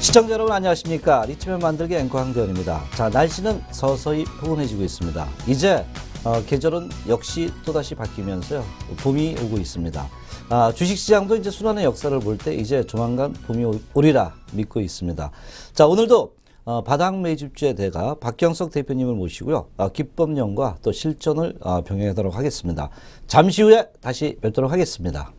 시청자 여러분 안녕하십니까. 리치면 만들기 앵커 황대원입니다. 자, 날씨는 서서히 포근해지고 있습니다. 이제 계절은 역시 또다시 바뀌면서요, 봄이 오고 있습니다. 주식시장도 이제 순환의 역사를 볼 때 이제 조만간 봄이 오리라 믿고 있습니다. 자, 오늘도 바닥 매집주의 대가 박경석 대표님을 모시고요, 기법론과 또 실전을 병행하도록 하겠습니다. 잠시 후에 다시 뵙도록 하겠습니다.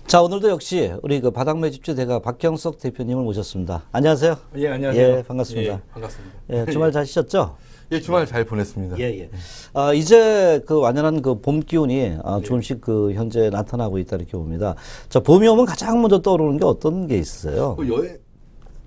자, 오늘도 역시 우리 그 바닥 매집주 대가 박경석 대표님을 모셨습니다. 안녕하세요. 예, 안녕하세요. 예, 반갑습니다. 예, 반갑습니다. 예, 주말 잘 쉬셨죠? 예, 주말 잘 보냈습니다. 예, 예. 이제 그 완연한 그 봄 기운이 조금씩 그 현재 나타나고 있다 이렇게 봅니다. 자, 봄이 오면 가장 먼저 떠오르는 게 어떤 게 있어요?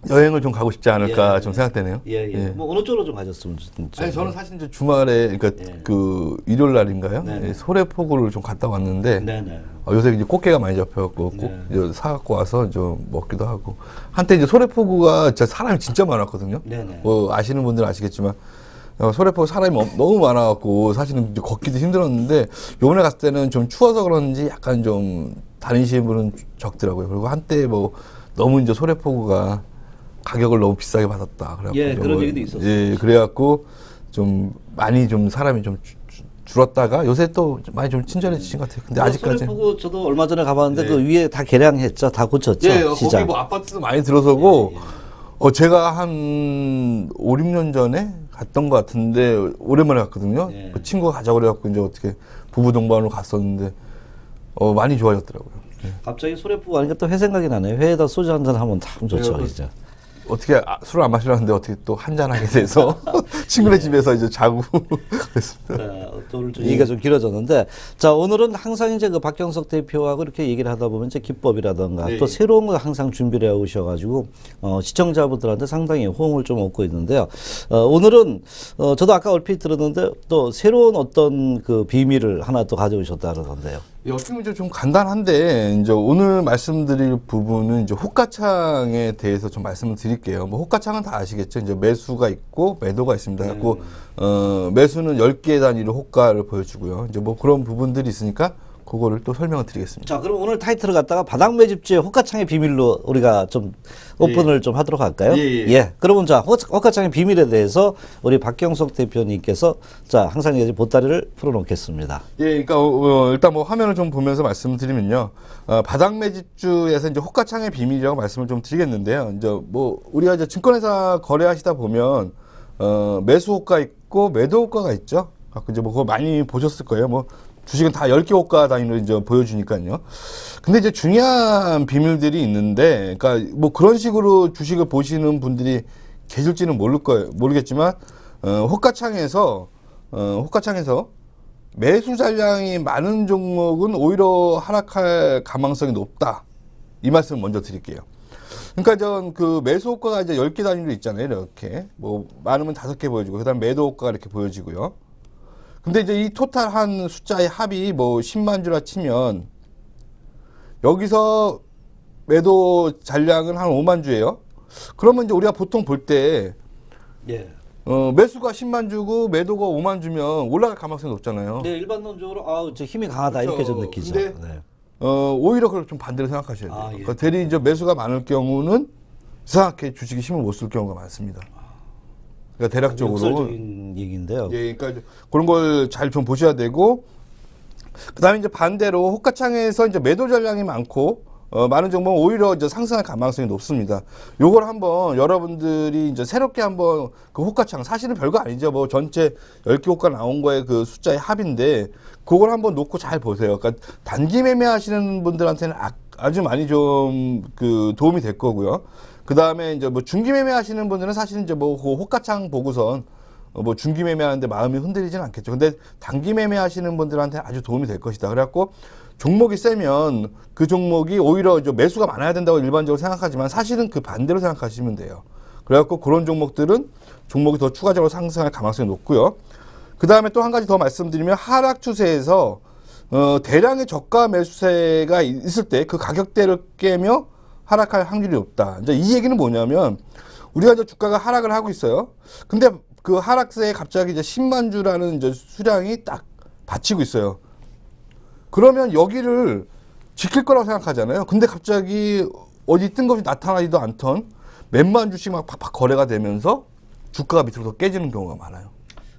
여행을 좀 가고 싶지 않을까 예, 좀 생각되네요. 예, 예. 예. 뭐 어느 쪽으로 좀 가셨으면 좋겠죠. 아니, 저는 사실 이제 주말에, 그러니까 예. 그 일요일 날인가요? 네네. 예, 소래포구를 좀 갔다 왔는데, 네네. 요새 이제 꽃게가 많이 잡혀갖고 꼭 이제 사갖고 와서 좀 먹기도 하고. 한때 이제 소래포구가 진짜 사람이 진짜 많았거든요. 네네. 뭐 아시는 분들은 아시겠지만, 소래포구 사람이 너무 많아갖고 사실은 이제 걷기도 힘들었는데, 요번에 갔을 때는 좀 추워서 그런지 약간 좀 다니시는 분은 적더라고요. 그리고 한때 뭐 너무 이제 소래포구가 가격을 너무 비싸게 받았다. 그래갖고 예, 그런 얘기도 있었어요. 예, 그래갖고 좀 많이 좀 사람이 좀 줄었다가 요새 또 많이 좀 친절해지신 것 같아요. 근데 아직까지. 소래포구 저도 얼마 전에 가봤는데 예. 그 위에 다 개량했죠, 다 고쳤죠. 예, 시장. 거기 뭐 아파트도 많이 들어서고, 예, 예. 제가 한 5, 6년 전에 갔던 것 같은데, 오랜만에 갔거든요. 예. 그 친구가 가자고 그래갖고 이제 어떻게 부부 동반으로 갔었는데, 많이 좋아졌더라고요. 예. 갑자기 소래포구 하니까 또 회 생각이 나네요. 회에다 소주 한잔 하면 참 좋죠, 예, 진짜. 어떻게 술을 안 마시려는데 어떻게 또 한잔하게 돼서 친구네 집에서 이제 자고 그랬습니다. 또 오늘 좀 얘기가 좀 길어졌는데, 자, 오늘은 항상 이제 그 박경석 대표하고 이렇게 얘기를 하다 보면 이제 기법이라든가 네. 또 새로운 걸 항상 준비를 해 오셔가지고 시청자분들한테 상당히 호응을 좀 얻고 있는데요. 오늘은 저도 아까 얼핏 들었는데 또 새로운 어떤 그 비밀을 하나 또 가져오셨다 그러던데요. 어떻게 보면 좀 간단한데, 이제 오늘 말씀드릴 부분은 이제 호가창에 대해서 좀 말씀을 드릴게요. 뭐 호가창은 다 아시겠죠? 이제 매수가 있고 매도가 있습니다. 그래서 매수는 10개 단위로 호가를 보여주고요. 이제 뭐 그런 부분들이 있으니까 그거를 또 설명을 드리겠습니다. 자, 그럼 오늘 타이틀을 갖다가 바닥 매집주의 호가창의 비밀로 우리가 좀 오픈을 좀 하도록 할까요? 예. 그러면 자, 호가창의 비밀에 대해서 우리 박경석 대표님께서 자, 항상 이제 보따리를 풀어놓겠습니다. 예, 그러니까 일단 뭐 화면을 좀 보면서 말씀드리면요, 바닥 매집주에서 이제 호가창의 비밀이라고 말씀을 좀 드리겠는데요. 이제 뭐 우리가 이제 증권회사 거래하시다 보면 매수 호가 있고 매도 호가가 있죠. 이제 뭐 그거 많이 보셨을 거예요. 뭐 주식은 다 10개 호가 단위로 이제 보여주니까요. 근데 이제 중요한 비밀들이 있는데, 그러니까 뭐 그런 식으로 주식을 보시는 분들이 계실지는 모르겠지만, 호가창에서 매수 잔량이 많은 종목은 오히려 하락할 가망성이 높다. 이 말씀을 먼저 드릴게요. 그러니까 전 그 매수 호가가 이제 10개 단위로 있잖아요. 이렇게. 뭐 많으면 5개 보여주고, 그 다음 매도 호가가 이렇게 보여지고요. 근데 이제 이 토탈 한 숫자의 합이 뭐 10만 주라 치면, 여기서 매도 잔량은 한 5만 주예요. 그러면 이제 우리가 보통 볼 때, 예. 매수가 10만 주고 매도가 5만 주면 올라갈 가능성이 높잖아요. 네, 일반론적으로 저 힘이 강하다 그렇죠. 이렇게 좀 느끼죠. 근데 네. 오히려 그걸 좀 반대로 생각하셔야 돼요. 예. 그러니까 대리 이제 매수가 많을 경우는 이상하게 주식이 힘을 못 쓸 경우가 많습니다. 그러니까 대략적으로 역설적인 얘기인데요. 예, 그러니까 그런 걸 잘 좀 보셔야 되고, 그다음에 이제 반대로 호가창에서 이제 매도 전량이 많고 많은 종목은 오히려 이제 상승할 가능성이 높습니다. 요걸 한번 여러분들이 이제 새롭게 한번 그 호가창, 사실은 별거 아니죠. 뭐 전체 10개 호가 나온 거에 그 숫자의 합인데, 그걸 한번 놓고 잘 보세요. 그러니까 단기 매매 하시는 분들한테는 아주 많이 좀 그 도움이 될 거고요. 그 다음에 이제 뭐 중기 매매 하시는 분들은 사실 이제 뭐 그 호가창 보고선 뭐 중기 매매하는데 마음이 흔들리진 않겠죠. 근데 단기 매매 하시는 분들한테 아주 도움이 될 것이다. 그래갖고 종목이 세면 그 종목이 오히려 이제 매수가 많아야 된다고 일반적으로 생각하지만 사실은 그 반대로 생각하시면 돼요. 그래갖고 그런 종목들은 종목이 더 추가적으로 상승할 가능성이 높고요. 그 다음에 또 한 가지 더 말씀드리면 하락 추세에서 대량의 저가 매수세가 있을 때 그 가격대를 깨며 하락할 확률이 높다. 이제 이 얘기는 뭐냐면 우리가 이제 주가가 하락을 하고 있어요. 근데 그 하락세에 갑자기 이제 10만 주라는 이제 수량이 딱 받치고 있어요. 그러면 여기를 지킬 거라고 생각하잖아요. 근데 갑자기 어디 뜬금없이 나타나지도 않던 몇만 주씩 막 팍팍 거래가 되면서 주가가 밑으로 더 깨지는 경우가 많아요.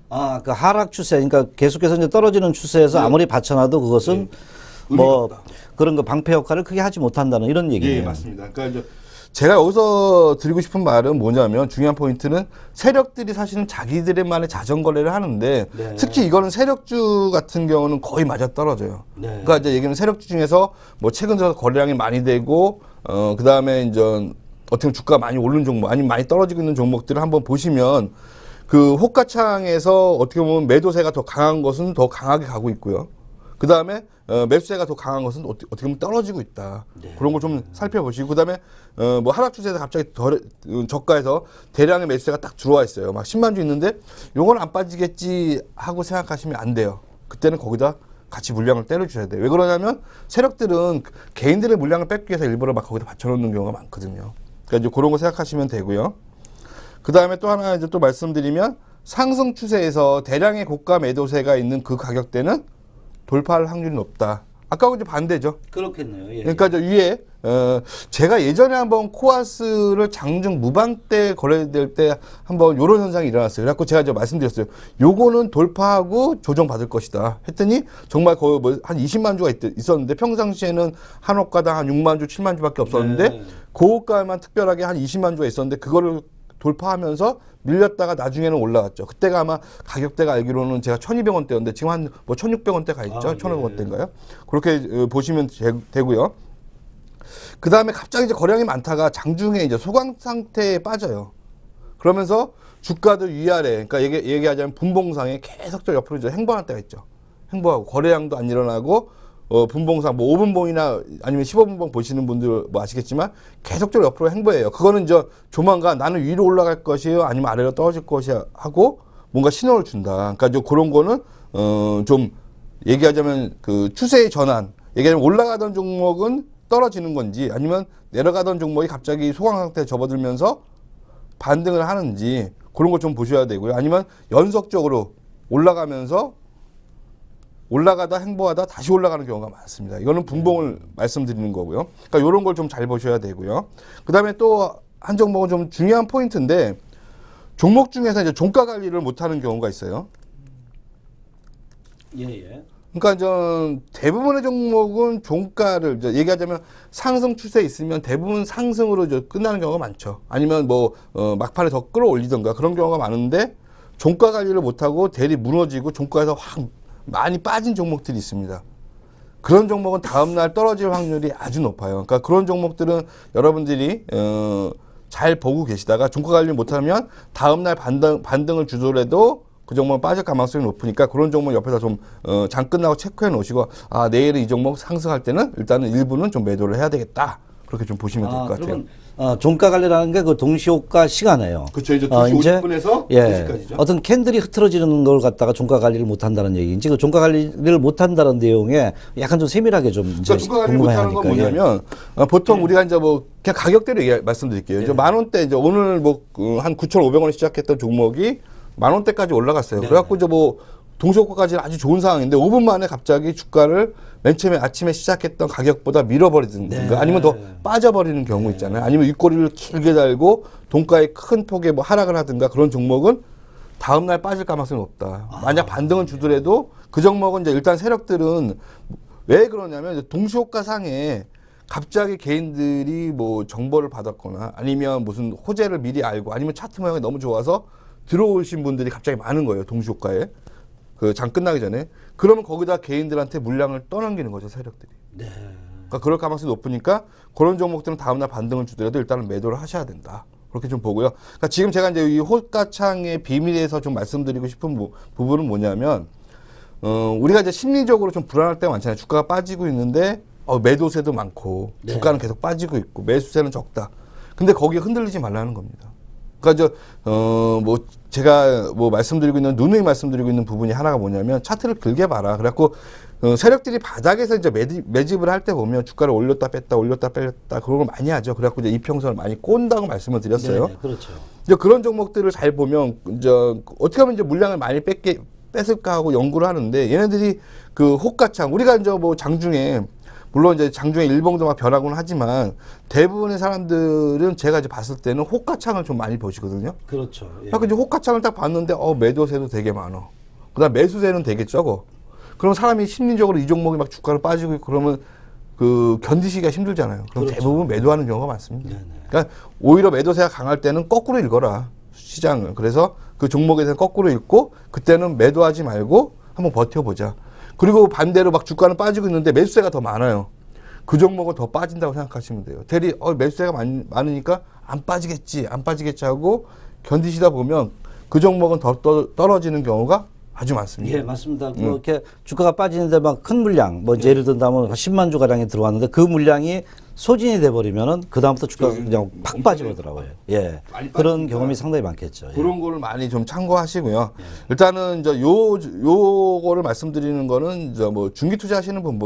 아, 그 하락 추세, 그러니까 계속해서 이제 떨어지는 추세에서 네. 아무리 받쳐놔도 그것은 뭐 없다. 그런 거 방패 역할을 크게 하지 못한다는 이런 얘기예요. 예, 맞습니다. 그러니까 이제 제가 여기서 드리고 싶은 말은 뭐냐면 중요한 포인트는 세력들이 사실은 자기들만의 자전 거래를 하는데 네. 특히 이거는 세력주 같은 경우는 거의 맞아 떨어져요. 네. 그러니까 이제 얘기는 세력주 중에서 뭐 최근 들어서 거래량이 많이 되고 그 다음에 이제 어떻게 보면 주가가 많이 오르는 종목 아니면 많이 떨어지고 있는 종목들을 한번 보시면 그 호가창에서 어떻게 보면 매도세가 더 강한 것은 더 강하게 가고 있고요. 그 다음에 매수세가 더 강한 것은 어떻게 보면 떨어지고 있다. 네. 그런 걸 좀 살펴보시고, 그 다음에 뭐 하락 추세에서 갑자기 저가에서 대량의 매수세가 딱 들어와 있어요. 막 10만 주 있는데 요건 안 빠지겠지 하고 생각하시면 안 돼요. 그때는 거기다 같이 물량을 때려주셔야 돼요. 왜 그러냐면 세력들은 개인들의 물량을 뺏기 위해서 일부러 막 거기다 받쳐놓는 경우가 많거든요. 그러니까 이제 그런 거 생각하시면 되고요. 그 다음에 또 하나 이제 또 말씀드리면 상승 추세에서 대량의 고가 매도세가 있는 그 가격대는 돌파할 확률이 높다. 아까하고 이제 반대죠. 그렇겠네요. 예. 그러니까 저 위에 제가 예전에 한번 코아스를 장중 무방 때 거래될 때 한번 이런 현상이 일어났어요. 그래갖고 제가 이제 말씀드렸어요. 요거는 돌파하고 조정받을 것이다. 했더니 정말 거의 뭐 한 20만 주가 있었는데 평상시에는 한 호가당 한 6만 주, 7만 주밖에 없었는데 네. 고호가만 특별하게 한 20만 주가 있었는데 그거를 돌파하면서 밀렸다가 나중에는 올라갔죠. 그때가 아마 가격대가 알기로는 제가 1,200원대였는데 지금 한 뭐 1,600원대 가 있죠. 1,500원대인가요? 그렇게 보시면 되고요. 그 다음에 갑자기 이제 거래량이 많다가 장중에 이제 소강 상태에 빠져요. 그러면서 주가도 위아래, 그러니까 얘기하자면 분봉상에 계속적으로 옆으로 이제 행보할 때가 있죠. 행보하고 거래량도 안 일어나고 분봉상 뭐 5분봉이나 아니면 15분봉 보시는 분들 뭐 아시겠지만 계속적으로 옆으로 행보해요. 그거는 이제 조만간 나는 위로 올라갈 것이에요, 아니면 아래로 떨어질 것이야 하고 뭔가 신호를 준다. 그러니까 이제 그런 거는 좀 얘기하자면 그 추세의 전환, 얘기하자면 올라가던 종목은 떨어지는 건지 아니면 내려가던 종목이 갑자기 소강 상태에 접어들면서 반등을 하는지 그런 거 좀 보셔야 되고요. 아니면 연속적으로 올라가면서 올라가다 행보하다 다시 올라가는 경우가 많습니다. 이거는 분봉을 말씀드리는 거고요. 그러니까 이런 걸 좀 잘 보셔야 되고요. 그 다음에 또 한 종목은 좀 중요한 포인트인데 종목 중에서 이제 종가 관리를 못하는 경우가 있어요. 예. 그러니까 저 대부분의 종목은 종가를 이제 얘기하자면 상승 추세에 있으면 대부분 상승으로 이제 끝나는 경우가 많죠. 아니면 뭐 막판에 더 끌어올리던가 그런 경우가 많은데 종가 관리를 못하고 대리 무너지고 종가에서 확 많이 빠진 종목들이 있습니다. 그런 종목은 다음날 떨어질 확률이 아주 높아요. 그러니까 그런 종목들은 여러분들이 잘 보고 계시다가 종가 관리 못하면 다음날 반등을 주더라도 그 종목은 빠질 가능성이 높으니까 그런 종목 옆에서 좀 장 끝나고 체크해 놓으시고 아 내일은 이 종목 상승할 때는 일단은 일부는 좀 매도를 해야 되겠다. 그렇게 좀 보시면 될 것 같아요. 그러면 종가 관리라는 게 그 동시호가 시간이에요. 그렇죠. 이제 2시 이제 50분에서 예, 2시까지죠. 어떤 캔들이 흐트러지는 걸 갖다가 종가 관리를 못한다는 얘기인지 그 종가 관리를 못한다는 내용에 약간 좀 세밀하게 좀 이제 그러니까 종가 관리 못하는 건 궁금해하니까, 뭐냐면 보통 우리가 이제 뭐 그냥 가격대로 말씀드릴게요. 이제 만 원대 이제 오늘 뭐 한 9,500원에 시작했던 종목이 만 원대까지 올라갔어요. 그래갖고 이제 뭐 동시호가까지는 아주 좋은 상황인데 5분 만에 갑자기 주가를 맨 처음에 아침에 시작했던 가격보다 밀어버리든가 아니면 더 빠져버리는 경우 있잖아요. 아니면 윗꼬리를 길게 달고 동가의 큰 폭의 뭐 하락을 하든가 그런 종목은 다음날 빠질 가능성이 없다. 만약 반등을 주더라도 그 종목은 이제 일단 세력들은 왜 그러냐면 이제 동시호가 상에 갑자기 개인들이 뭐 정보를 받았거나 아니면 무슨 호재를 미리 알고 아니면 차트 모양이 너무 좋아서 들어오신 분들이 갑자기 많은 거예요. 동시호가에. 그 장 끝나기 전에. 그러면 거기다 개인들한테 물량을 떠넘기는 거죠. 세력들이. 네. 그러니까 그럴 가능성이 높으니까 그런 종목들은 다음날 반등을 주더라도 일단은 매도를 하셔야 된다. 그렇게 좀 보고요. 그러니까 지금 제가 이제 이 호가창의 비밀에서 좀 말씀드리고 싶은 부분은 뭐냐면, 우리가 이제 심리적으로 좀 불안할 때가 많잖아요. 주가가 빠지고 있는데, 매도세도 많고, 네. 주가는 계속 빠지고 있고, 매수세는 적다. 근데 거기에 흔들리지 말라는 겁니다. 그러니까 뭐 제가 뭐 말씀드리고 있는 누누이 말씀드리고 있는 부분이 하나가 뭐냐면 차트를 길게 봐라. 그래갖고 세력들이 바닥에서 이제 매집을 할 때 보면 주가를 올렸다 뺐다 그런 걸 많이 하죠. 그래갖고 이제 이평선을 많이 꼰다고 말씀을 드렸어요. 네, 그렇죠. 이제 그런 종목들을 잘 보면 이제 어떻게 하면 이제 물량을 많이 뺐을까 하고 연구를 하는데 얘네들이 그 호가창 우리가 이제 뭐 장중에 물론 이제 장중에 일봉도 막 변하곤 하지만 대부분의 사람들은 제가 이제 봤을 때는 호가창을 좀 많이 보시거든요. 그렇죠. 예. 그러니까 이제 호가창을 딱 봤는데 매도세도 되게 많어. 그다음 매수세는 되게 적어. 그럼 사람이 심리적으로 이 종목이 막 주가로 빠지고 있고 그러면 그 견디시기가 힘들잖아요. 그럼 그렇죠. 대부분 매도하는 경우가 많습니다. 네네. 그러니까 오히려 매도세가 강할 때는 거꾸로 읽어라 시장을. 그래서 그 종목에 대해서 거꾸로 읽고 그때는 매도하지 말고 한번 버텨보자. 그리고 반대로 막 주가는 빠지고 있는데 매수세가 더 많아요. 그 종목은 더 빠진다고 생각하시면 돼요. 대리 매수세가 많으니까 안 빠지겠지 하고 견디시다 보면 그 종목은 더 떨어지는 경우가 아주 많습니다. 예, 맞습니다. 그렇게 주가가 빠지는데 막 큰 물량, 뭐 예를 든다면 10만 주 가량이 들어왔는데 그 물량이 소진이 돼버리면은 그 다음부터 주가가 그냥 팍 빠지더라고요. 예, 그런 경험이 상당히 많겠죠. 예. 그런 거를 많이 좀 참고하시고요. 일단은 이제 요거를 말씀드리는 거는 이제 뭐 중기 투자하시는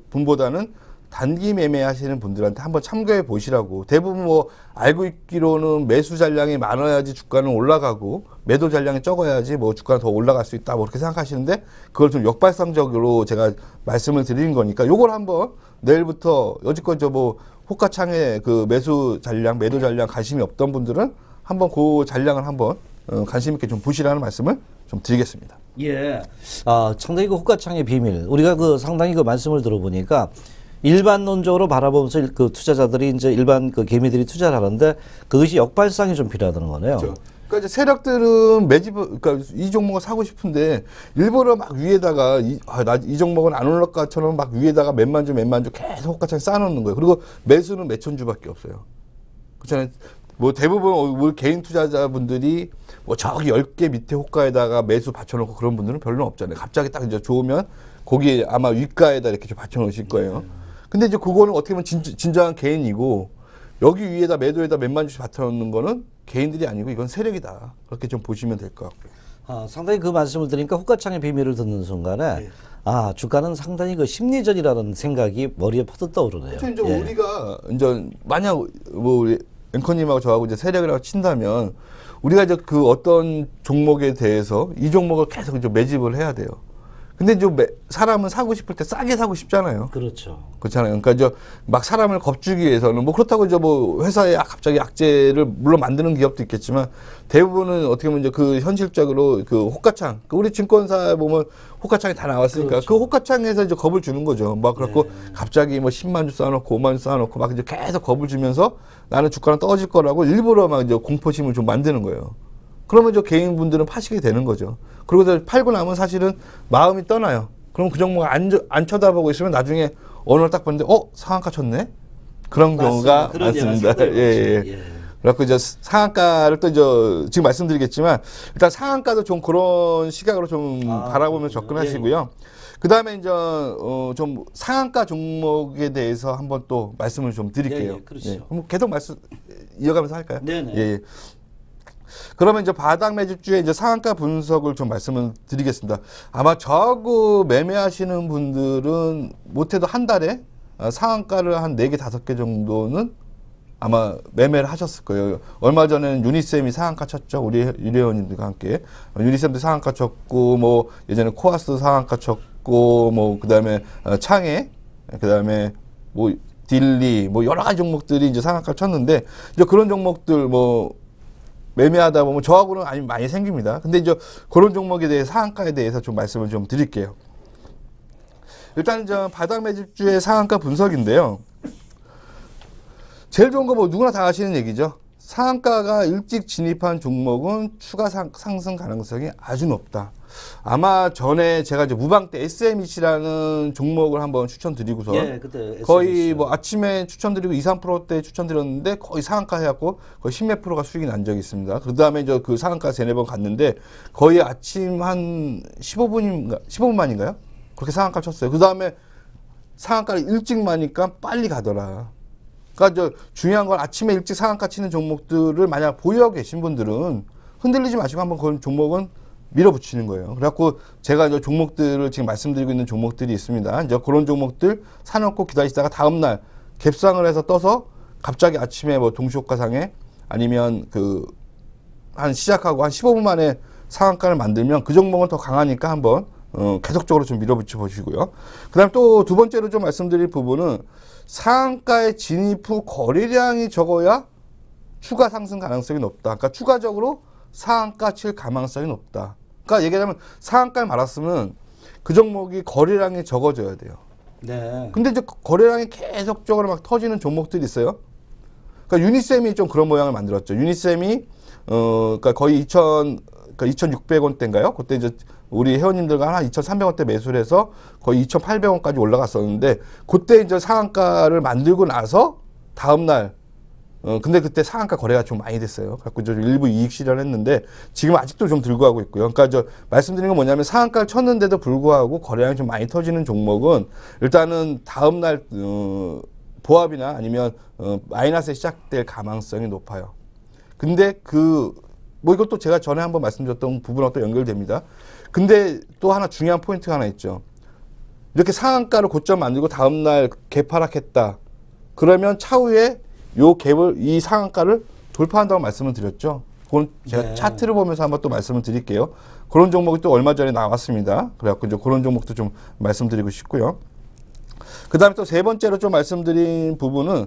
분보다는 단기 매매하시는 분들한테 한번 참고해 보시라고. 대부분 뭐 알고 있기로는 매수 잔량이 많아야지 주가는 올라가고 매도 잔량이 적어야지 뭐 주가는 더 올라갈 수 있다 뭐 그렇게 생각하시는데 그걸 좀 역발상적으로 제가 말씀을 드리는 거니까 요걸 한번 내일부터 여지껏 뭐 호가창에 그 매수 잔량 매도 잔량 관심이 없던 분들은 한번 그 잔량을 한번 관심 있게 좀 보시라는 말씀을 좀 드리겠습니다. 예. 상당히 그 호가창의 비밀. 우리가 그 상당히 그 말씀을 들어보니까 일반론적으로 바라보면서 그 투자자들이 이제 일반 그 개미들이 투자를 하는데 그것이 역발상이 좀 필요하다는 거네요. 그렇죠. 그러니까 이제 세력들은 그러니까 이 종목을 사고 싶은데 일부러 막 위에다가 나 이 종목은 안 올라가처럼 막 위에다가 몇만 주 계속 호가창 쌓아놓는 거예요. 그리고 매수는 몇천 주밖에 없어요. 그렇잖아요. 뭐 대부분 우리 개인 투자자분들이 뭐 저기 10개 밑에 호가에다가 매수 받쳐놓고 그런 분들은 별로 없잖아요. 갑자기 딱 이제 좋으면 거기에 아마 윗가에다 이렇게 좀 받쳐놓으실 거예요. 근데 이제 그거는 어떻게 보면 진정한 개인이고 여기 위에다 매도에다 몇만 주씩 받쳐놓는 거는 개인들이 아니고 이건 세력이다. 그렇게 좀 보시면 될 것 같고요. 상당히 그 말씀을 드리니까 호가창의 비밀을 듣는 순간에 주가는 상당히 그 심리전이라는 생각이 머리에 퍼뜩 떠오르네요. 그렇죠. 이제 우리가 이제 만약 뭐 우리 앵커님하고 저하고 이제 세력이라고 친다면 우리가 이제 그 어떤 종목에 대해서 이 종목을 계속 이제 매집을 해야 돼요. 근데 이제 사람은 사고 싶을 때 싸게 사고 싶잖아요. 그렇죠. 그렇잖아요. 그러니까 이제 막 사람을 겁주기 위해서는 뭐 그렇다고 이제 뭐 회사에 갑자기 악재를 물론 만드는 기업도 있겠지만 대부분은 어떻게 보면 이제 그 현실적으로 그 호가창, 우리 증권사에 보면 호가창이 다 나왔으니까 그렇죠. 그 호가창에서 이제 겁을 주는 거죠. 막 그렇고 갑자기 뭐 10만 주 쌓아놓고 5만 주 쌓아놓고 막 이제 계속 겁을 주면서 나는 주가는 떨어질 거라고 일부러 막 이제 공포심을 좀 만드는 거예요. 그러면 저 개인분들은 파시게 되는 거죠. 그리고 팔고 나면 사실은 마음이 떠나요. 그럼 그 종목 안 쳐다보고 있으면 나중에 어느 날 딱 봤는데 상한가 쳤네? 그런 경우가 많습니다. 예. 그래갖고 이제 상한가를 또 이제 지금 말씀드리겠지만 일단 상한가도 좀 그런 시각으로 좀 바라보면서 접근하시고요. 그 다음에 이제 좀 상한가 종목에 대해서 한번 또 말씀을 좀 드릴게요. 그렇죠. 그럼 계속 말씀 이어가면서 할까요? 네네. 예. 그러면 이제 바닥 매집주의 이제 상한가 분석을 좀 말씀을 드리겠습니다. 아마 저하고 매매하시는 분들은 못해도 한 달에 상한가를 한 4개, 5개 정도는 아마 매매를 하셨을 거예요. 얼마 전에는 유니쌤이 상한가 쳤죠. 우리 유리원님들과 함께. 유니쌤도 상한가 쳤고, 뭐, 예전에 코아스 상한가 쳤고, 뭐, 그 다음에 창해, 그 다음에 뭐, 딜리, 뭐, 여러 가지 종목들이 이제 상한가 쳤는데, 이제 그런 종목들 뭐, 매매하다 보면 저하고는 아니 많이 생깁니다. 근데 이제 그런 종목에 대해 상한가에 대해서 좀 말씀을 좀 드릴게요. 일단 이제 바닥 매집주의 상한가 분석인데요. 제일 좋은 거 뭐 누구나 다 아시는 얘기죠. 상한가가 일찍 진입한 종목은 추가 상승 가능성이 아주 높다. 아마 전에 제가 이제 무방 때 SMEC라는 종목을 한번 추천드리고서 예, 그때 거의 SMC. 뭐 아침에 추천드리고 2, 3%대 추천드렸는데 거의 상한가 해갖고 거의 10몇 프로가 수익이 난 적이 있습니다. 그 다음에 저 그 상한가 3-4번 갔는데 거의 아침 한 15분 만인가요? 그렇게 상한가 쳤어요. 그 다음에 상한가를 일찍 마니까 빨리 가더라. 그러니까 저 중요한 건 아침에 일찍 상한가 치는 종목들을 만약 보유하고 계신 분들은 흔들리지 마시고 한번 그 종목은 밀어붙이는 거예요. 그래갖고 제가 이제 종목들을 지금 말씀드리고 있는 종목들이 있습니다. 이제 그런 종목들 사놓고 기다리시다가 다음날 갭상을 해서 떠서 갑자기 아침에 뭐 동시효과상에 아니면 한 시작하고 한 15분 만에 상한가를 만들면 그 종목은 더 강하니까 한번 계속적으로 좀 밀어붙여 보시고요. 그 다음에 또 두 번째로 좀 말씀드릴 부분은 상한가에 진입 후 거래량이 적어야 추가 상승 가능성이 높다. 그러니까 추가적으로 상한가 칠 가망성이 높다. 그러니까 얘기하자면 상한가를 말았으면 그 종목이 거래량이 적어져야 돼요. 네. 근데 이제 거래량이 계속적으로 막 터지는 종목들이 있어요. 그러니까 유니셈이 좀 그런 모양을 만들었죠. 유니셈이 그러니까 거의 2,600원대인가요? 그때 이제 우리 회원님들과 한 2,300원대 매수를 해서 거의 2,800원까지 올라갔었는데 그때 이제 상한가를 만들고 나서 다음날 근데 그때 상한가 거래가 좀 많이 됐어요. 그래서 저 일부 이익 실현을 했는데 지금 아직도 좀 들고 가고 있고요. 그러니까 저 말씀드린 건 뭐냐면 상한가를 쳤는데도 불구하고 거래량이 좀 많이 터지는 종목은 일단은 다음날 보합이나 아니면 마이너스에 시작될 가망성이 높아요. 근데 뭐 이것도 제가 전에 한번 말씀드렸던 부분하고 또 연결됩니다. 근데 또 하나 중요한 포인트가 하나 있죠. 이렇게 상한가를 고점 만들고 다음날 개파락했다. 그러면 차후에 이 상한가를 돌파한다고 말씀을 드렸죠. 그건 제가 네. 차트를 보면서 한번 또 말씀을 드릴게요. 그런 종목이 또 얼마 전에 나왔습니다. 그래갖고 이제 그런 종목도 좀 말씀드리고 싶고요. 그 다음에 또 세 번째로 좀 말씀드린 부분은,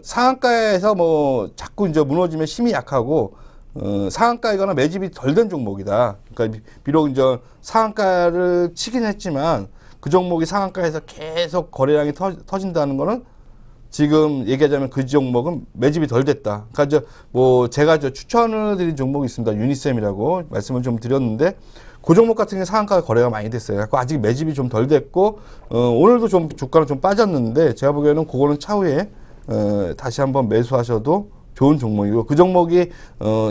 상한가에서 뭐 자꾸 이제 무너지면 힘이 약하고, 상한가이거나 매집이 덜 된 종목이다. 그러니까 비록 이제 상한가를 치긴 했지만 그 종목이 상한가에서 계속 거래량이 터진다는 거는 지금 얘기하자면 그 종목은 매집이 덜 됐다. 그러니까 뭐 제가 추천을 드린 종목이 있습니다. 유니셈이라고 말씀을 좀 드렸는데 그 종목 같은 경우에 상한가 거래가 많이 됐어요. 그래서 아직 매집이 좀 덜 됐고 오늘도 좀 주가는 좀 빠졌는데 제가 보기에는 그거는 차후에 다시 한번 매수하셔도 좋은 종목이고 그 종목이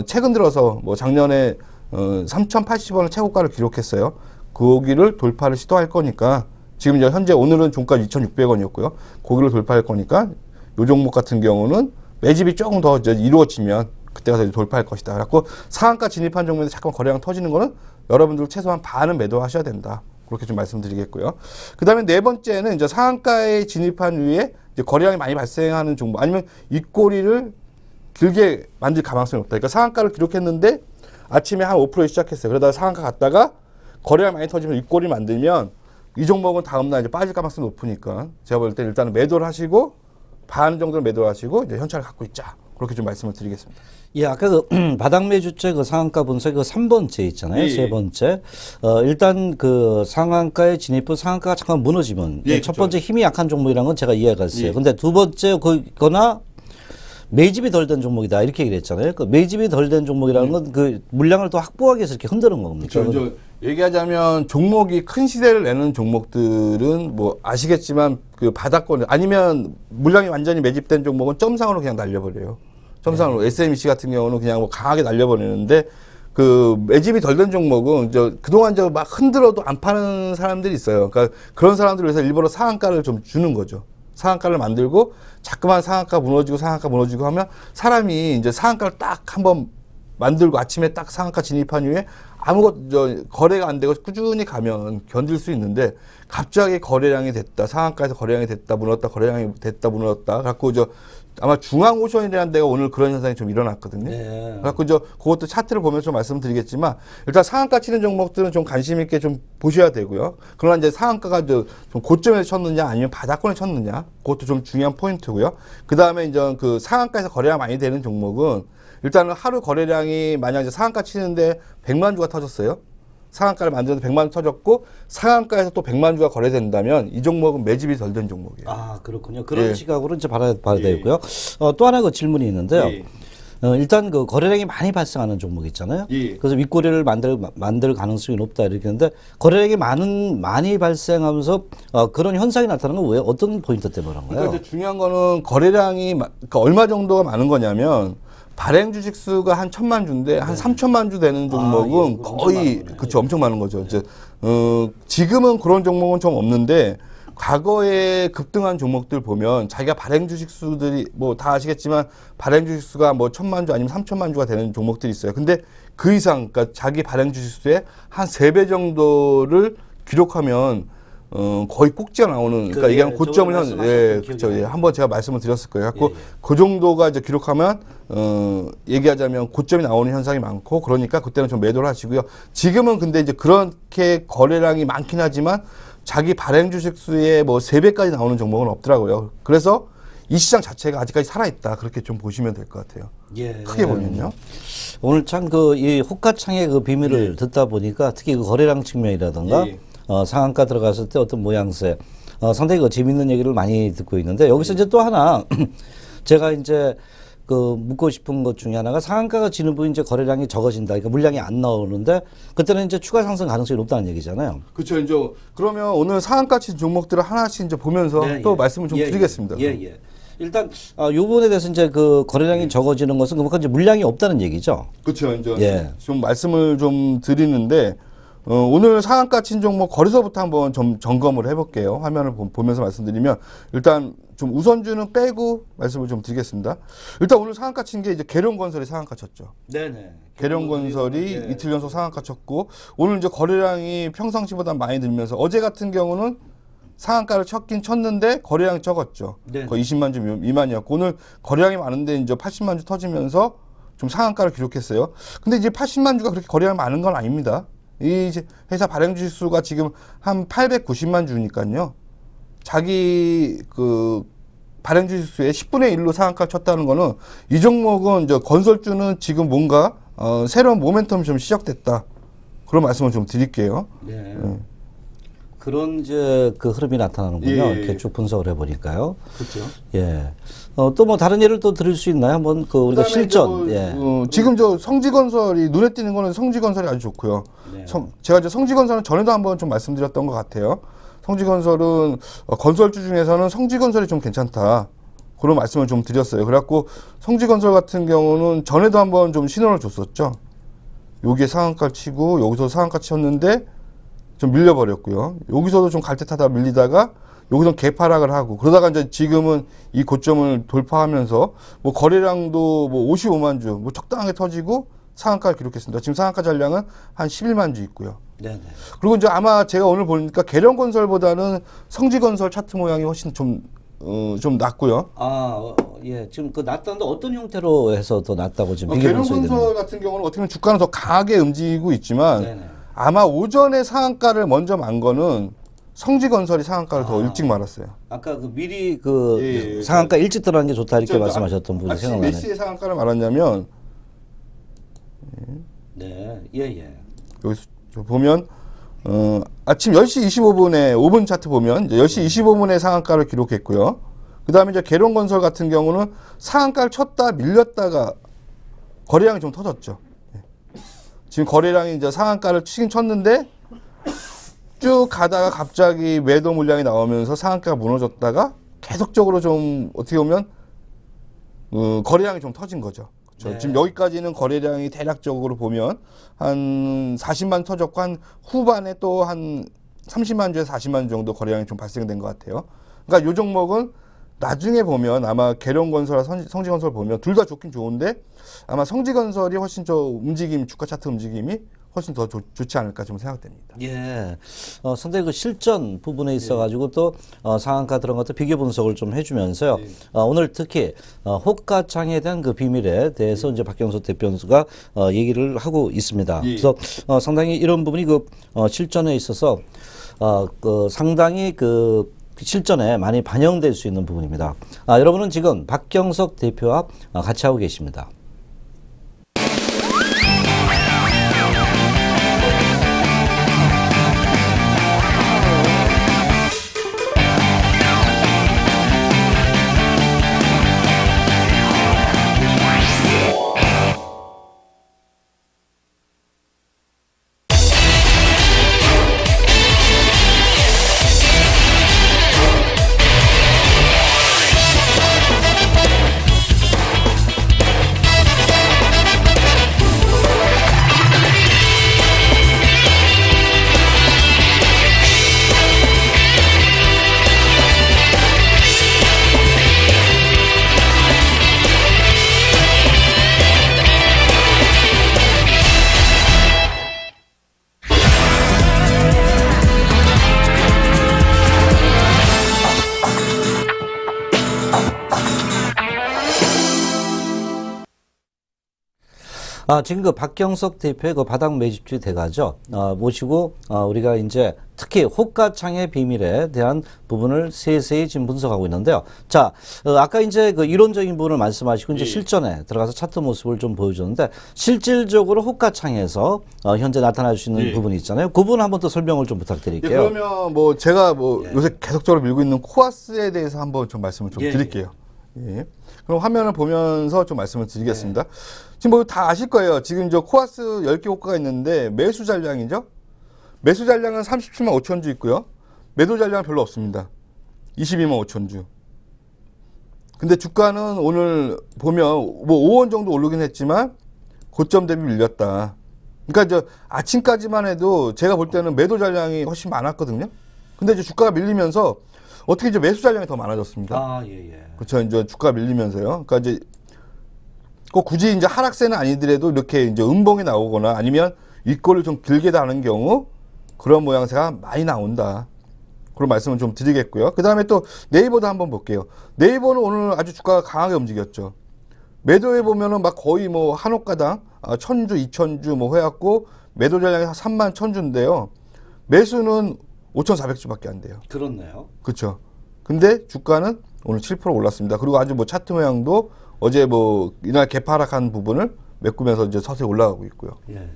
최근 들어서 뭐 작년에 3,080원을 최고가를 기록했어요. 거기를 돌파를 시도할 거니까 지금 이제 현재 오늘은 종가 2,600원이었고요. 거기를 돌파할 거니까 요 종목 같은 경우는 매집이 조금 더 이제 이루어지면 그때 가서 이제 돌파할 것이다. 그래갖고 상한가 진입한 종목에서 잠깐 거래량 터지는 거는 여러분들 최소한 반은 매도하셔야 된다. 그렇게 좀 말씀드리겠고요. 그 다음에 네 번째는 이제 상한가에 진입한 후에 이제 거래량이 많이 발생하는 종목 아니면 윗꼬리를 길게 만들 가능성이 없다. 그러니까 상한가를 기록했는데 아침에 한 5% 시작했어요. 그러다가 상한가 갔다가 거래량 많이 터지면 윗꼬리 만들면 이 종목은 다음날 이제 빠질 가능성이 높으니까 제가 볼 때 일단은 매도를 하시고 반 정도를 매도를 하시고 이제 현찰을 갖고 있자. 그렇게 좀 말씀을 드리겠습니다. 예, 아까 바닥 매주제 상한가 분석 3번째 있잖아요. 예, 세 번째. 일단 상한가에 진입 후 상한가가 잠깐 무너지면 예, 첫 그렇죠. 번째 힘이 약한 종목이라는 건 제가 이해가 갔어요. 예. 근데 두 번째 거나 매집이 덜 된 종목이다 이렇게 얘기를 했잖아요. 매집이 덜 된 종목이라는 건 물량을 또 확보하기 위해서 이렇게 흔드는 겁니다. 그렇죠. 얘기하자면 종목이 큰 시세를 내는 종목들은 뭐 아시겠지만 그 바닥권 아니면 물량이 완전히 매집된 종목은 점상으로 그냥 날려버려요. 점상으로 SMEC 같은 경우는 그냥 뭐 강하게 날려버리는데 그 매집이 덜 된 종목은 그동안 막 흔들어도 안 파는 사람들이 있어요. 그러니까 그런 사람들을 위해서 일부러 상한가를 좀 주는 거죠. 상한가를 만들고 자꾸만 상한가 무너지고 하면 사람이 이제 상한가를 딱 한번 만들고 아침에 딱 상한가 진입한 이후에 아무것도 거래가 안 되고 꾸준히 가면 견딜 수 있는데 갑자기 거래량이 됐다. 상한가에서 거래량이 됐다. 무너졌다. 거래량이 됐다. 무너졌다. 갖고 아마 중앙오션이라는 데가 오늘 그런 현상이 좀 일어났거든요. 네. 그래갖고 그것도 차트를 보면서 좀 말씀드리겠지만 일단 상한가 치는 종목들은 좀 관심 있게 좀 보셔야 되고요. 그러나 이제 상한가가 좀 고점에서 쳤느냐 아니면 바닥권에 쳤느냐 그것도 좀 중요한 포인트고요. 그 다음에 이제 그 상한가에서 거래가 많이 되는 종목은 일단은 하루 거래량이 만약 이제 상한가 치는데 100만 주가 터졌어요. 상한가를 만들어서 100만 주 터졌고 상한가에서 또 100만 주가 거래된다면 이 종목은 매집이 덜 된 종목이에요. 아, 그렇군요. 그런 예. 시각으로 이제 봐야 되고요. 또 하나 그 질문이 있는데요. 일단 그 거래량이 많이 발생하는 종목 있잖아요. 그래서 윗꼬리를 만들 가능성이 높다 이렇게 하는데 거래량이 많이 발생하면서 그런 현상이 나타나는 건 왜 어떤 포인트 때문에 그런가요? 그러니까 이제 중요한 거는 거래량이 그러니까 얼마 정도가 많은 거냐면 발행 주식 수가 한 1,000만 주인데 한 3천만 주 되는 종목은 거의 그쵸 엄청 많은 거죠. 이제 지금은 그런 종목은 좀 없는데 과거에 급등한 종목들 보면 자기가 발행 주식 수들이 뭐 다 아시겠지만 발행 주식 수가 뭐 1,000만 주 아니면 3천만 주가 되는 종목들이 있어요. 근데 그 이상 그러니까 자기 발행 주식 수의 한 3배 정도를 기록하면 거의 꼭지가 나오는 그러니까 이게 고점을 그렇죠. 한번 제가 말씀을 드렸을 거예요. 갖고 그 정도가 이제 기록하면 얘기하자면 고점이 나오는 현상이 많고 그러니까 그때는 좀 매도를 하시고요. 지금은 근데 이제 그렇게 거래량이 많긴 하지만 자기 발행 주식 수의 뭐 3배까지 나오는 종목은 없더라고요. 그래서 이 시장 자체가 아직까지 살아있다. 그렇게 좀 보시면 될 것 같아요. 크게 보면요. 오늘 참 이 호가창의 그 비밀을 듣다 보니까 특히 그 거래량 측면이라든가 상한가 들어갔을 때 어떤 모양새 상당히 그 재밌는 얘기를 많이 듣고 있는데 여기서 이제 또 하나 제가 이제 그 묻고 싶은 것 중에 하나가 상한가가 지는 부분 이제 거래량이 적어진다. 그러니까 물량이 안 나오는데 그때는 이제 추가 상승 가능성이 높다는 얘기잖아요. 그렇죠. 이제 그러면 오늘 상한가 친 종목들을 하나씩 이제 보면서 또 말씀을 좀 드리겠습니다. 일단 요 부분에 대해서 이제 그 거래량이 적어지는 것은 그만큼 이제 물량이 없다는 얘기죠. 그렇죠. 이제 좀 말씀을 좀 드리는데 오늘 상한가 친 종목 거래소부터 한번 좀 점검을 해볼게요. 화면을 보면서 말씀드리면 일단 좀 우선주는 빼고 말씀을 좀 드리겠습니다. 일단 오늘 상한가 친 게 이제 계룡건설이 상한가 쳤죠. 네네. 계룡건설이 이틀 연속 상한가 쳤고 오늘 이제 거래량이 평상시보다 많이 늘면서 어제 같은 경우는 상한가를 쳤긴 쳤는데 거래량이 적었죠. 거의 20만 주 미만이었고 오늘 거래량이 많은데 이제 80만 주 터지면서 좀 상한가를 기록했어요. 근데 이제 80만 주가 그렇게 거래량이 많은 건 아닙니다. 이 회사 발행 주식 수가 지금 한 890만 주니까요. 자기 그 발행 주식 수의 10분의 1로 상한가 쳤다는 거는 이 종목은 이제 건설주는 지금 뭔가 새로운 모멘텀이 좀 시작됐다. 그런 말씀을 좀 드릴게요. 그런 이제 그 흐름이 나타나는군요. 이렇게 쭉 분석을 해보니까요. 그렇죠. 또 뭐 다른 예를 또 드릴 수 있나요? 한번 그 우리가 실전. 지금 저 성지건설이 눈에 띄는 거는 성지건설이 아주 좋고요. 제가 이제 성지건설은 전에도 한번 좀 말씀드렸던 것 같아요. 성지건설은 건설주 중에서는 성지건설이 좀 괜찮다. 그런 말씀을 좀 드렸어요. 그래갖고 성지건설 같은 경우는 전에도 한번 좀 신호를 줬었죠. 여기에 상한가 치고 여기서 상한가 쳤는데 좀 밀려버렸고요. 여기서도 좀 갈듯하다 밀리다가 여기서 개파락을 하고 그러다가 이제 지금은 이 고점을 돌파하면서 뭐 거래량도 뭐 55만 주 뭐 적당하게 터지고 상한가를 기록했습니다. 지금 상한가 잔량은 한 11만 주 있고요. 그리고 이제 아마 제가 오늘 보니까 계룡건설보다는 성지건설 차트 모양이 훨씬 좀 낮고요. 지금 그 낮다는데 어떤 형태로 해서 더 낮다고 지금 비교 분석이 됩니다. 계룡건설 같은 경우는 어떻게 보면 주가는 더 강하게 움직이고 있지만 아마 오전에 상한가를 먼저 만 거는 성지건설이 상한가를 더 일찍 말았어요. 아까 그 미리 그 상한가 일찍 들어가는 게 좋다 이렇게 말씀하셨던 분이 생각나네요. 몇 시에 상한가를 말았냐면 여기서 보면 아침 10시 25분에 5분 차트 보면 이제 10시 25분에 상한가를 기록했고요. 그 다음에 이제 계룡건설 같은 경우는 상한가를 쳤다 밀렸다가 거래량이 좀 터졌죠. 지금 거래량이 이제 상한가를 치긴 쳤는데 쭉 가다가 갑자기 매도 물량이 나오면서 상한가가 무너졌다가 계속적으로 좀 어떻게 보면 거래량이 좀 터진 거죠. 그렇죠? 지금 여기까지는 거래량이 대략적으로 보면 한 40만 터졌고 한 후반에 또 한 30만 주에서 40만 주 정도 거래량이 좀 발생된 것 같아요. 그러니까 이 종목은 나중에 보면 아마 계룡건설과 성지건설 보면 둘 다 좋긴 좋은데 아마 성지건설이 훨씬 주가 차트 움직임이 훨씬 더 좋지 않을까 좀 생각됩니다. 상당히 그 실전 부분에 있어가지고 또 상한가 들어간 것도 비교 분석을 좀 해주면서요. 오늘 특히 호가창에 대한 그 비밀에 대해서 이제 박경수 대표가 얘기를 하고 있습니다. 그래서 상당히 이런 부분이 그 실전에 있어서 그 상당히 그 실전에 많이 반영될 수 있는 부분입니다. 여러분은 지금 박경석 대표와 같이 하고 계십니다. 지금 그 박경석 대표의 그 바닥 매집주 대가죠. 모시고 우리가 이제 특히 호가창의 비밀에 대한 부분을 세세히 지금 분석하고 있는데요. 자, 아까 이제 그 이론적인 부분을 말씀하시고 이제 실전에 들어가서 차트 모습을 좀 보여줬는데 실질적으로 호가창에서 현재 나타날 수 있는 부분이 있잖아요. 그 부분 한번 또 설명을 좀 부탁드릴게요. 그러면 뭐 제가 요새 계속적으로 밀고 있는 코아스에 대해서 한번 좀 말씀을 좀 드릴게요. 예. 그럼 화면을 보면서 좀 말씀을 드리겠습니다. 지금 뭐 다 아실 거예요. 지금 저 코아스 10개 호가가 있는데 매수 잔량이죠. 매수 잔량은 37만 5천 주 있고요. 매도 잔량은 별로 없습니다. 22만 5천 주. 근데 주가는 오늘 보면 뭐 5원 정도 오르긴 했지만 고점 대비 밀렸다. 그러니까 저 아침까지만 해도 제가 볼 때는 매도 잔량이 훨씬 많았거든요. 근데 이제 주가가 밀리면서 어떻게 이제 매수 잔량이 더 많아졌습니다. 그렇죠. 이제 주가 밀리면서요. 그러니까 이제 꼭 굳이 이제 하락세는 아니더라도 이렇게 이제 음봉이 나오거나 아니면 윗골을 좀 길게 다는 경우 그런 모양새가 많이 나온다. 그런 말씀을 좀 드리겠고요. 그 다음에 또 네이버도 한번 볼게요. 네이버는 오늘 아주 주가가 강하게 움직였죠. 매도해 보면은 막 거의 뭐 한 호가당 1000주, 2000주 뭐 해갖고 매도 잔량이 3만 1000주인데요. 매수는 5400주밖에 안 돼요. 그렇네요. 그렇죠. 근데 주가는 오늘 7% 올랐습니다. 그리고 아주 뭐 차트 모양도 어제 뭐 이날 개파락한 부분을 메꾸면서 이제 서서히 올라가고 있고요. 예.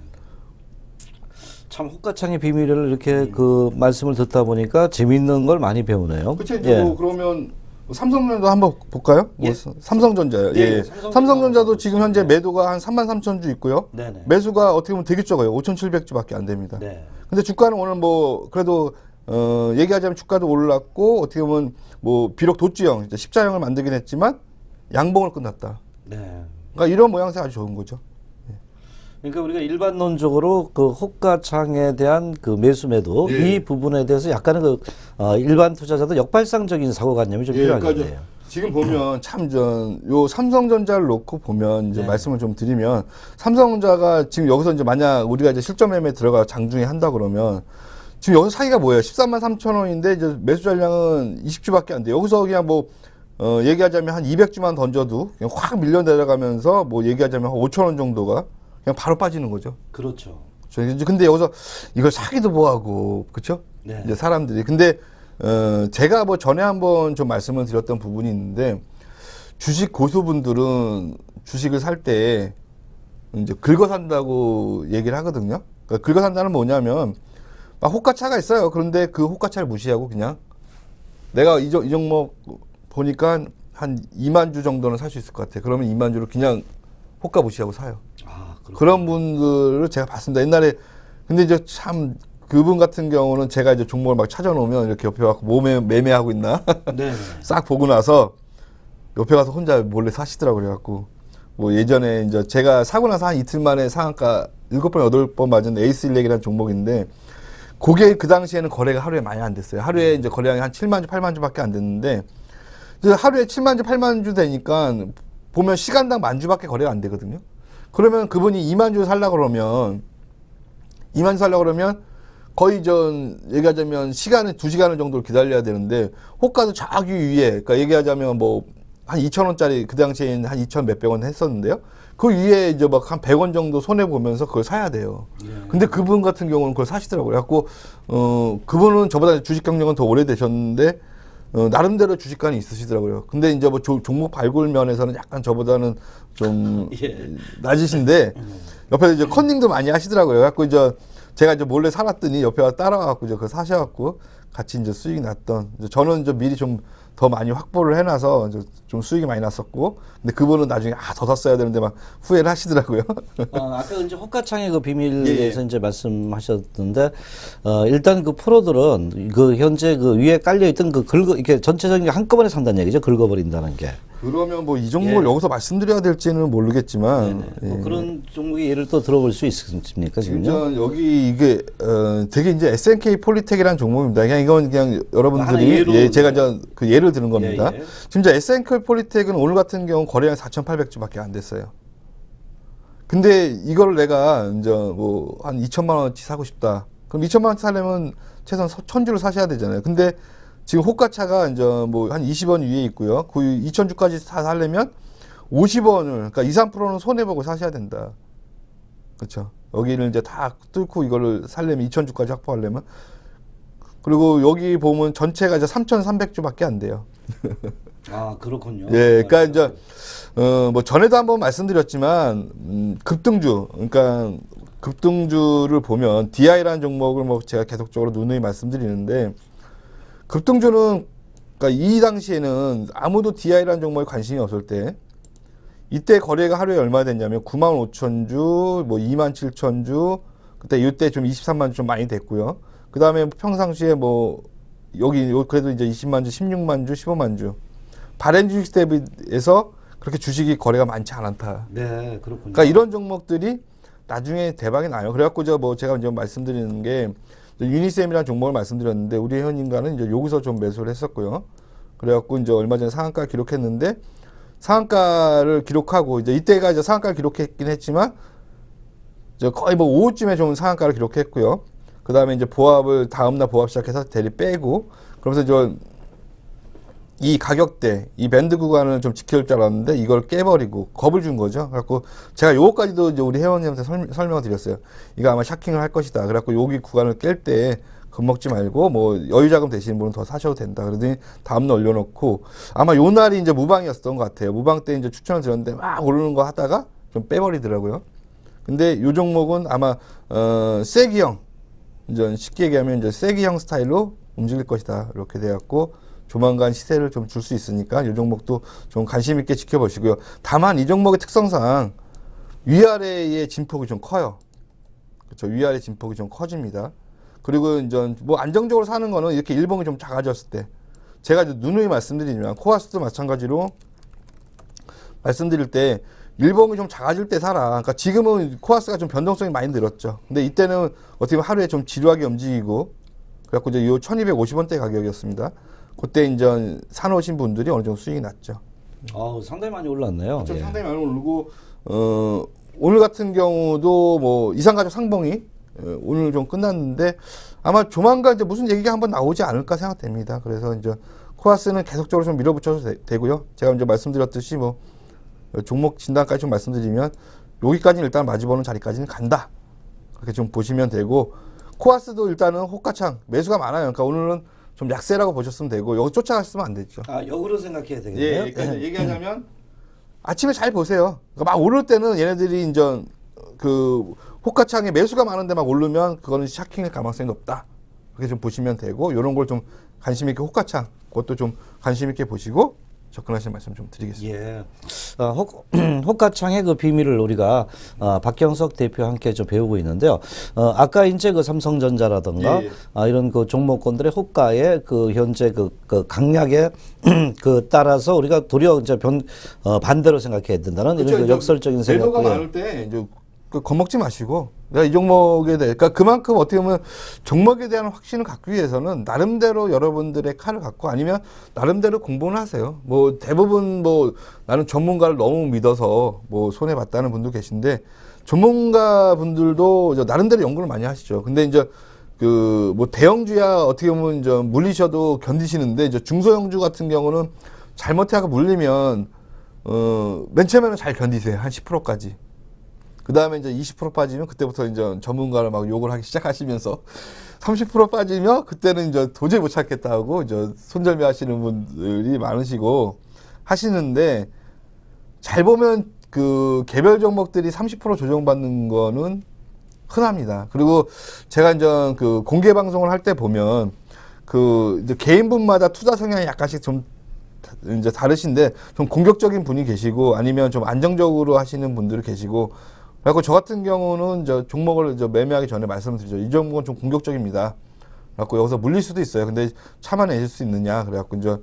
참 호가창의 비밀을 이렇게 그 말씀을 듣다 보니까 재미있는 걸 많이 배우네요. 그렇죠. 이제 뭐 그러면 삼성전자도 한번 볼까요? 예. 뭐 삼성전자요. 예. 삼성전자도 지금 현재 매도가 한 33,000주 있고요. 네네. 매수가 어떻게 보면 되게 적어요. 5,700주밖에 안 됩니다. 네. 근데 주가는 오늘 뭐 그래도 얘기하자면 주가도 올랐고 어떻게 보면 뭐 비록 도주형, 이제 십자형을 만들긴 했지만 양봉을 끝났다. 네. 그러니까 이런 모양새 아주 좋은 거죠. 그러니까 우리가 일반론적으로 그 호가창에 대한 그 매수 매도 이 부분에 대해서 약간은 그 일반 투자자도 역발상적인 사고관념이 좀 필요하겠네요. 그러니까 지금 보면 참 요 삼성전자를 놓고 보면 이제 말씀을 좀 드리면 삼성전자가 지금 여기서 이제 만약 우리가 이제 실전 매매 들어가 장중에 한다 그러면 지금 여기서 사기가 뭐예요? 13만 3천 원인데 이제 매수 잔량은 20주밖에 안 돼요. 여기서 그냥 뭐 얘기하자면 한 200주만 던져도 그냥 확 밀려 내려가면서 뭐 얘기하자면 한 5천 원 정도가 그냥 바로 빠지는 거죠. 그렇죠. 근데 여기서 이걸 사기도 뭐하고 그렇죠? 네. 이제 사람들이 근데 제가 뭐 전에 한번 좀 말씀을 드렸던 부분이 있는데 주식 고수분들은 주식을 살 때 이제 긁어 산다고 얘기를 하거든요. 그러니까 긁어 산다는 뭐냐면 막 호가차가 있어요. 그런데 그 호가차를 무시하고 그냥 내가 이 종목 보니까 한 2만 주 정도는 살 수 있을 것 같아. 그러면 2만 주를 그냥 호가 무시하고 사요. 그런 분들을 제가 봤습니다. 옛날에 근데 이제 참 그분 같은 경우는 제가 이제 종목을 막 찾아놓으면 이렇게 옆에 와서 몸에 매매하고 있나 싹 보고 나서 옆에 가서 혼자 몰래 사시더라고요. 그래갖고 뭐 예전에 이제 제가 사고 나서 한 이틀 만에 상한가 7번 8번 맞은 에이스일렉이라는 종목인데 그게 그 당시에는 거래가 하루에 많이 안 됐어요. 하루에 이제 거래량이 한 7만 주, 8만 주밖에 안 됐는데 이제 하루에 7만 주, 8만 주 되니까 보면 시간당 10,000 주밖에 거래가 안 되거든요. 그러면 그분이 2만 주 살려고 그러면 2만 주 살려고 그러면 거의 얘기하자면 시간을 2시간을 정도를 기다려야 되는데 호가도 저기 위에 그러니까 얘기하자면 뭐 한 2,000원짜리 그 당시에는 한 2,000 몇백 원 했었는데요. 그 위에 이제 막 한 100원 정도 손해 보면서 그걸 사야 돼요. 근데 그분 같은 경우는 그걸 사시더라고요. 그래갖고 그분은 저보다 주식 경력은 더 오래되셨는데 나름대로 주식관이 있으시더라고요. 근데 이제 뭐 종목 발굴 면에서는 약간 저보다는 좀 낮으신데 옆에서 이제 컨닝도 많이 하시더라고요. 그래갖고 이제 제가 이제 몰래 살았더니 옆에 와 따라와갖고 이제 그거 사셔갖고 같이 이제 수익이 났던. 저는 이제 미리 좀 더 많이 확보를 해놔서 이제 좀 수익이 많이 났었고, 근데 그분은 나중에 더 샀어야 되는데 막 후회를 하시더라고요. 아까 이제 호가창의 그 비밀에 대해서 이제 말씀하셨는데, 일단 그 프로들은 그 현재 그 위에 깔려있던 그 이렇게 전체적인 게 한꺼번에 산다는 얘기죠. 긁어버린다는 게. 그러면 뭐 이 종목을 여기서 말씀드려야 될지는 모르겠지만 뭐 그런 종목의 예를 또 들어볼 수 있습니까 지금요? 여기 이게 되게 이제 SNK 폴리텍이라는 종목입니다. 그냥 이건 그냥 여러분들이 제가 이제 그 예를 드는 겁니다. 지금 이제 SNK 폴리텍은 오늘 같은 경우 거래량 4,800주밖에 안 됐어요. 근데 이걸 내가 이제 뭐 한 2천만 원어치 사고 싶다. 그럼 2천만 원치 사려면 최소한 1,000주를 사셔야 되잖아요. 근데 지금 호가차가 이제 뭐 한 20원 위에 있고요. 그 2,000주까지 다 사려면 50원을, 그러니까 2, 3%는 손해보고 사셔야 된다. 그렇죠. 여기를 이제 다 뚫고 이거를 살려면 2,000주까지 확보하려면. 그리고 여기 보면 전체가 이제 3,300주밖에 안 돼요. 아, 그렇군요. 예, 그러니까 이제 뭐 전에도 한번 말씀드렸지만 급등주, 그러니까 급등주를 보면 DI라는 종목을 뭐 제가 계속적으로 누누이 말씀드리는데 급등주는 그러니까 이 당시에는 아무도 DI라는 종목에 관심이 없을 때 이때 거래가 하루에 얼마 됐냐면 95,000주, 뭐 27,000주, 그때 이때 좀 23만 주 좀 많이 됐고요. 그 다음에 평상시에 뭐 여기 그래도 이제 20만 주, 16만 주, 15만 주. 바렌 주식 대비해서 그렇게 주식이 거래가 많지 않다. 네, 그렇군요. 그러니까 이런 종목들이 나중에 대박이 나요. 그래갖고 제가 이제 말씀드리는 게 유니셈이라는 종목을 말씀드렸는데 우리 회원님과는 이제 여기서 좀 매수를 했었고요. 그래갖고 이제 얼마 전에 상한가 기록했는데 상한가를 기록하고 이제 이때가 이제 상한가를 기록했긴 했지만 이제 거의 뭐 오후쯤에 좀 상한가를 기록했고요. 그 다음에 이제 보합을 다음날 보합 시작해서 대리 빼고 그러면서 이 가격대, 이 밴드 구간을 좀 지킬 줄 알았는데 이걸 깨버리고 겁을 준 거죠. 그래갖고 제가 요거까지도 이제 우리 회원님한테 설명을 드렸어요. 이거 아마 샤킹을 할 것이다. 그래갖고 여기 구간을 깰 때 겁먹지 말고 뭐 여유자금 되시는 분은 더 사셔도 된다. 그러더니 다음날 올려놓고 아마 요 날이 이제 무방이었던 것 같아요. 무방 때 이제 추천을 드렸는데 막 오르는 거 하다가 좀 빼버리더라고요. 근데 요 종목은 아마 세기형, 이제 쉽게 얘기하면 이제 세기형 스타일로 움직일 것이다. 이렇게 돼갖고 조만간 시세를 좀 줄 수 있으니까 이 종목도 좀 관심 있게 지켜보시고요. 다만 이 종목의 특성상 위아래의 진폭이 좀 커요. 그렇죠. 위아래 진폭이 좀 커집니다. 그리고 이제 뭐 안정적으로 사는 거는 이렇게 일봉이 좀 작아졌을 때 제가 이제 누누이 말씀드리지만 코아스도 마찬가지로 말씀드릴 때 일봉이 좀 작아질 때 사라. 그러니까 지금은 코아스가 좀 변동성이 많이 늘었죠. 근데 이때는 어떻게 보면 하루에 좀 지루하게 움직이고 그래갖고 이제 요 1250원대 가격이었습니다. 그때 이제 사놓으신 분들이 어느 정도 수익이 났죠. 상당히 많이 올랐네요. 좀 예. 상당히 많이 오르고 오늘 같은 경우도 뭐 이상가족 상봉이 오늘 좀 끝났는데 아마 조만간 이제 무슨 얘기가 한번 나오지 않을까 생각됩니다. 그래서 이제 코아스는 계속적으로 좀 밀어붙여도 되고요. 제가 이제 말씀드렸듯이 뭐 종목 진단까지 좀 말씀드리면 여기까지는 일단 마주보는 자리까지는 간다. 그렇게 좀 보시면 되고 코아스도 일단은 호가창 매수가 많아요. 그러니까 오늘은 좀 약세라고 보셨으면 되고 여기 쫓아갔으면 안 되죠. 역으로 생각해야 되겠네요. 예, 그러니까 얘기하자면 아침에 잘 보세요. 그러니까 막 오를 때는 얘네들이 이제 그 호가창에 매수가 많은데 막 오르면 그거는 샤킹일 가능성이 높다. 그렇게 좀 보시면 되고 이런 걸 좀 관심 있게 호가창 그것도 좀 관심 있게 보시고 접근하시는 말씀 좀 드리겠습니다. 예. 호가창의 그 비밀을 우리가 박경석 대표와 함께 좀 배우고 있는데요. 아까 이제 그 삼성전자라든가 예. 이런 그 종목권들의 호가의 그 현재 그 강약에 그 따라서 우리가 도리어 이제 반대로 생각해야 된다는 그렇죠. 이런 그 역설적인 생각. 매도가 많을 때 이제 겁먹지 마시고 내가 이 종목에 대해 그러니까 그만큼 어떻게 보면 종목에 대한 확신을 갖기 위해서는 나름대로 여러분들의 칼을 갖고 아니면 나름대로 공부를 하세요. 뭐 대부분 뭐 나는 전문가를 너무 믿어서 뭐 손해 봤다는 분도 계신데 전문가 분들도 이제 나름대로 연구를 많이 하시죠. 근데 이제 그 뭐 대형주야 어떻게 보면 이제 물리셔도 견디시는데 이제 중소형주 같은 경우는 잘못하고 물리면 맨 처음에는 잘 견디세요. 한 10%까지. 그 다음에 이제 20% 빠지면 그때부터 이제 전문가를 막 욕을 하기 시작하시면서 30% 빠지면 그때는 이제 도저히 못 찾겠다 하고 이제 손절매 하시는 분들이 많으시고 하시는데 잘 보면 그 개별 종목들이 30% 조정받는 거는 흔합니다. 그리고 제가 이제 그 공개 방송을 할 때 보면 그 이제 개인분마다 투자 성향이 약간씩 좀 이제 다르신데 좀 공격적인 분이 계시고 아니면 좀 안정적으로 하시는 분들이 계시고 그래갖고 저 같은 경우는 저 종목을 이제 매매하기 전에 말씀드리죠. 이 종목은 좀 공격적입니다. 그래갖고 여기서 물릴 수도 있어요. 근데 참아내실 수 있느냐. 그래갖고 이제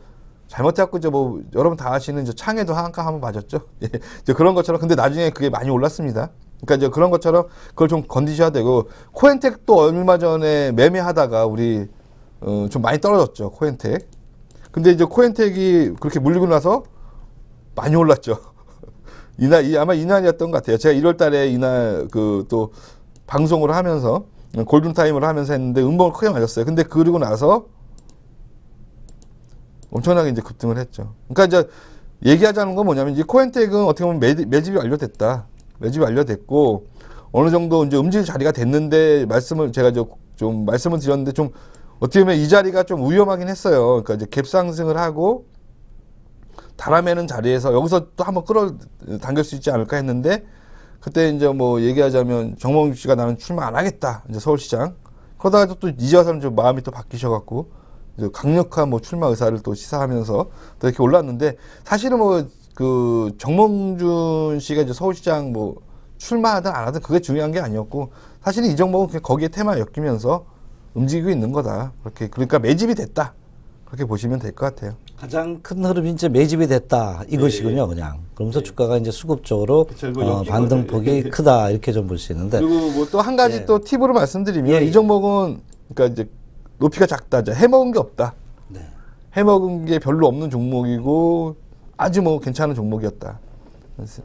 잘못해갖고 이제 뭐 여러분 다 아시는 이제 창에도 한칸 한번 맞았죠. 예. 이제 그런 것처럼 근데 나중에 그게 많이 올랐습니다. 그러니까 이제 그런 것처럼 그걸 좀 건드셔야 되고 코엔텍도 얼마 전에 매매하다가 우리 좀 많이 떨어졌죠. 코엔텍. 근데 이제 코엔텍이 그렇게 물리고 나서 많이 올랐죠. 아마 이날이었던 것 같아요. 제가 1월 달에 이날 그 또 방송을 하면서 골든타임을 하면서 했는데 음봉을 크게 맞았어요. 근데 그러고 나서 엄청나게 이제 급등을 했죠. 그러니까 이제 얘기하자는 건 뭐냐면 이 코엔텍은 어떻게 보면 매집이 완료됐다. 매집이 완료됐고 어느 정도 이제 움직일 자리가 됐는데 제가 좀 말씀을 드렸는데 좀 어떻게 보면 이 자리가 좀 위험하긴 했어요. 그러니까 이제 갭 상승을 하고 달아매는 자리에서 여기서 또 한번 끌어당길 수 있지 않을까 했는데 그때 이제 뭐 얘기하자면 정몽준 씨가 나는 출마 안 하겠다 이제 서울시장 그러다가 또 이제 와서는 좀 마음이 또 바뀌셔갖고 이제 강력한 뭐 출마 의사를 또 시사하면서 또 이렇게 올랐는데 사실은 뭐 그 정몽준 씨가 이제 서울시장 뭐 출마하든 안 하든 그게 중요한 게 아니었고 사실은 이 정몽은 그냥 거기에 테마에 엮이면서 움직이고 있는 거다. 그렇게 그러니까 매집이 됐다. 그렇게 보시면 될 것 같아요. 가장 큰 흐름이 이제 매집이 됐다 이것이군요, 그냥. 그러면서 주가가 이제 수급적으로 반등폭이 크다 이렇게 좀 볼 수 있는데. 그리고 뭐 또 한 가지 또 팁으로 말씀드리면 이 종목은 그러니까 이제 높이가 작다, 해먹은 게 없다. 네. 해먹은 게 별로 없는 종목이고 아주 뭐 괜찮은 종목이었다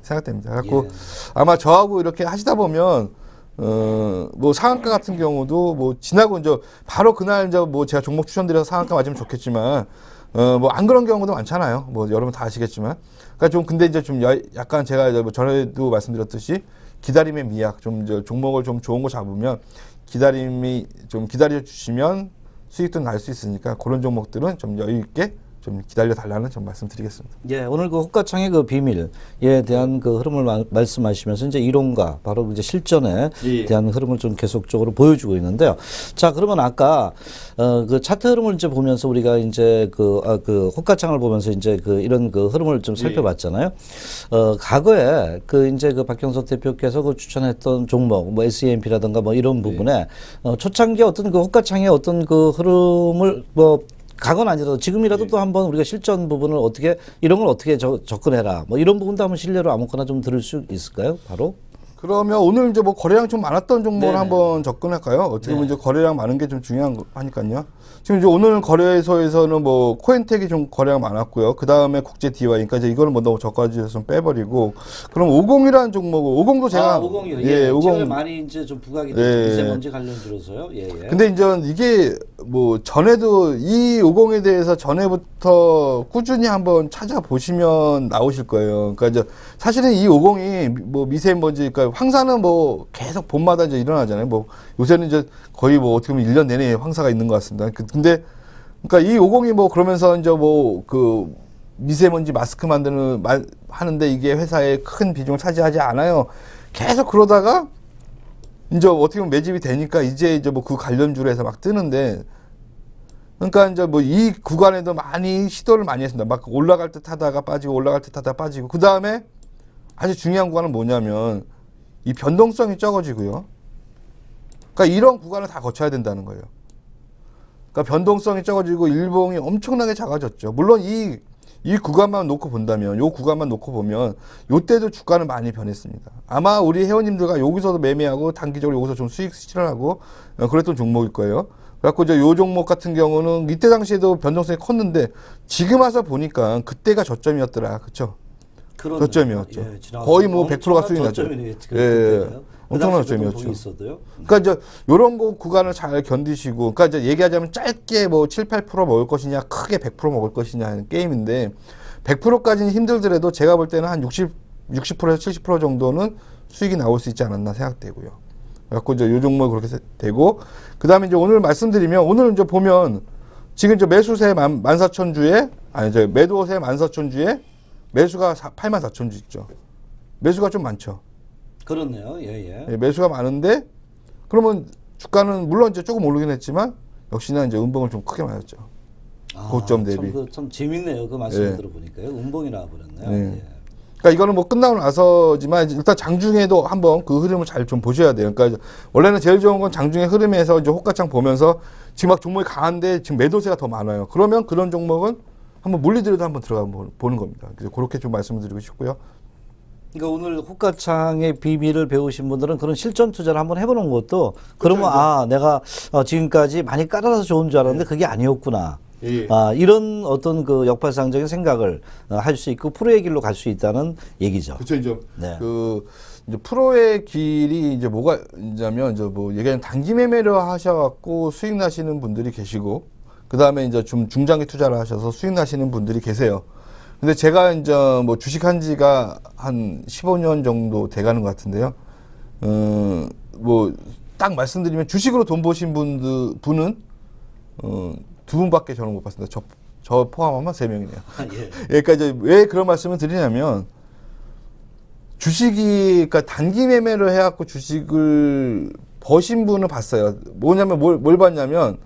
생각됩니다. 그래갖고 아마 저하고 이렇게 하시다 보면 뭐 상한가 같은 경우도 뭐 지나고 이제 바로 그날 이제 뭐 제가 종목 추천드려서 상한가 맞으면 좋겠지만 뭐 안 그런 경우도 많잖아요. 뭐 여러분 다 아시겠지만. 그러니까 좀 근데 이제 좀 약간 제가 이제 뭐 전에도 말씀드렸듯이 기다림의 미학 좀 이제 종목을 좀 좋은 거 잡으면 기다림이 좀 기다려 주시면 수익도 날 수 있으니까 그런 종목들은 좀 여유 있게 좀 기다려 달라는 좀 말씀드리겠습니다. 예, 오늘 그 호가창의 그 비밀에 대한 그 흐름을 말씀하시면서 이제 이론과 바로 이제 실전에 대한 흐름을 좀 계속적으로 보여주고 있는데요. 자, 그러면 아까 그 차트 흐름을 이제 보면서 우리가 이제 그 호가창을 보면서 이제 그 이런 그 흐름을 좀 살펴봤잖아요. 과거에 그 이제 그 박형석 대표께서 그 추천했던 종목 뭐 SEMP라든가 뭐 이런 부분에 초창기 어떤 그 호가창의 어떤 그 흐름을 뭐 과거는 아니라도 지금이라도 또 한번 우리가 실전 부분을 어떻게 이런 걸 어떻게 접근해라 뭐 이런 부분도 한번 실례로 아무거나 좀 들을 수 있을까요? 바로 그러면 오늘 이제 뭐 거래량 좀 많았던 종목을 한번 접근할까요? 어떻게 보면 이제 거래량 많은 게 좀 중요한 거 하니까요. 지금 이제 오늘 거래소에서는 뭐 코인텍이 좀 거래량 많았고요. 그 다음에 국제 DY니까 이제 이거는 뭐 너무 저가지에서 좀 빼버리고 그럼 50이라는 종목, 50도 제가 50이요. 예, 50 많이 이제 좀 부각이 되죠. 미세먼지 관련주로서요. 예. 근데 이제 이게 뭐 전에도 이 50에 대해서 전에부터 꾸준히 한번 찾아보시면 나오실 거예요. 그러니까 이제 사실은 이 50이 뭐 미세먼지, 그러니까 황사는 뭐 계속 봄마다 이제 일어나잖아요. 뭐 요새는 이제 거의 뭐 어떻게 보면 1년 내내 황사가 있는 것 같습니다. 근데 그러니까 이 50이 뭐 그러면서 이제 뭐 그 미세먼지 마스크 하는데 이게 회사에 큰 비중을 차지하지 않아요. 계속 그러다가 이제 어떻게 보면 매집이 되니까 이제 뭐 그 관련주로 해서 막 뜨는데 그러니까 이제 뭐 이 구간에도 많이 시도를 많이 했습니다. 막 올라갈 듯 하다가 빠지고 올라갈 듯 하다가 빠지고 그 다음에 아주 중요한 구간은 뭐냐면 이 변동성이 적어지고요. 그러니까 이런 구간을 다 거쳐야 된다는 거예요. 그러니까 변동성이 적어지고 일봉이 엄청나게 작아졌죠. 물론 이 구간만 놓고 본다면, 요 구간만 놓고 보면, 요때도 주가는 많이 변했습니다. 아마 우리 회원님들과 여기서도 매매하고, 단기적으로 여기서 좀 수익 실현하고, 그랬던 종목일 거예요. 그래갖고 이제 요 종목 같은 경우는 이때 당시에도 변동성이 컸는데, 지금 와서 보니까 그때가 저점이었더라. 그쵸? 그러네요. 저점이었죠. 예, 거의 뭐 100%가 수익 나죠. 예. 엄청난 저점이었죠. 그러니까 이제 요런 거 구간을 잘 견디시고, 그러니까 이제 얘기하자면 짧게 뭐 7, 8% 먹을 것이냐, 크게 100% 먹을 것이냐 하는 게임인데, 100%까지는 힘들더라도 제가 볼 때는 한 60%에서 70% 정도는 수익이 나올 수 있지 않았나 생각되고요. 그래갖고 이제 요 종목이 그렇게 되고, 그 다음에 이제 오늘 말씀드리면, 오늘 이제 보면, 지금 이제 매수세 14,000주에, 아니, 이제 매도세 14,000주에, 매수가 84,000주 있죠. 매수가 좀 많죠. 그렇네요. 예. 매수가 많은데 그러면 주가는 물론 이제 조금 오르긴 했지만 역시나 이제 음봉을 좀 크게 맞았죠. 고점 대비. 참 재밌네요. 그 말씀을 들어보니까요. 음봉이 나와버렸네요. 예. 그러니까 이거는 뭐 끝나고 나서지만 일단 장중에도 한번 그 흐름을 잘 좀 보셔야 돼요. 그러니까 원래는 제일 좋은 건 장중의 흐름에서 이제 호가창 보면서 지금 막 종목이 강한데 지금 매도세가 더 많아요. 그러면 그런 종목은 한번 물리더라도 한번 들어가 보는 겁니다. 그래서 그렇게 좀 말씀을 드리고 싶고요. 그러니까 오늘 호가창의 비밀을 배우신 분들은 그런 실전 투자를 한번 해보는 것도 그러면 아 내가 지금까지 많이 깔아서 좋은 줄 알았는데 그게 아니었구나. 이런 어떤 그 역발상적인 생각을 할 수 있고 프로의 길로 갈 수 있다는 얘기죠. 그렇죠. 이제 이제 프로의 길이 이제 뭐가 있냐면 이제 뭐 얘기하는 단기 매매를 하셔갖고 수익 나시는 분들이 계시고 그 다음에 이제 좀 중장기 투자를 하셔서 수익 나시는 분들이 계세요. 근데 제가 이제 뭐 주식한 지가 한 15년 정도 돼가는 것 같은데요. 뭐 딱 말씀드리면 주식으로 돈 버신 분은 두 분밖에 저는 못 봤습니다. 저 포함하면 3명이네요. 예. 그러니까 이제 왜 그런 말씀을 드리냐면 주식이 그러니까 단기 매매를 해갖고 주식을 버신 분을 봤어요. 뭐냐면 뭘 봤냐면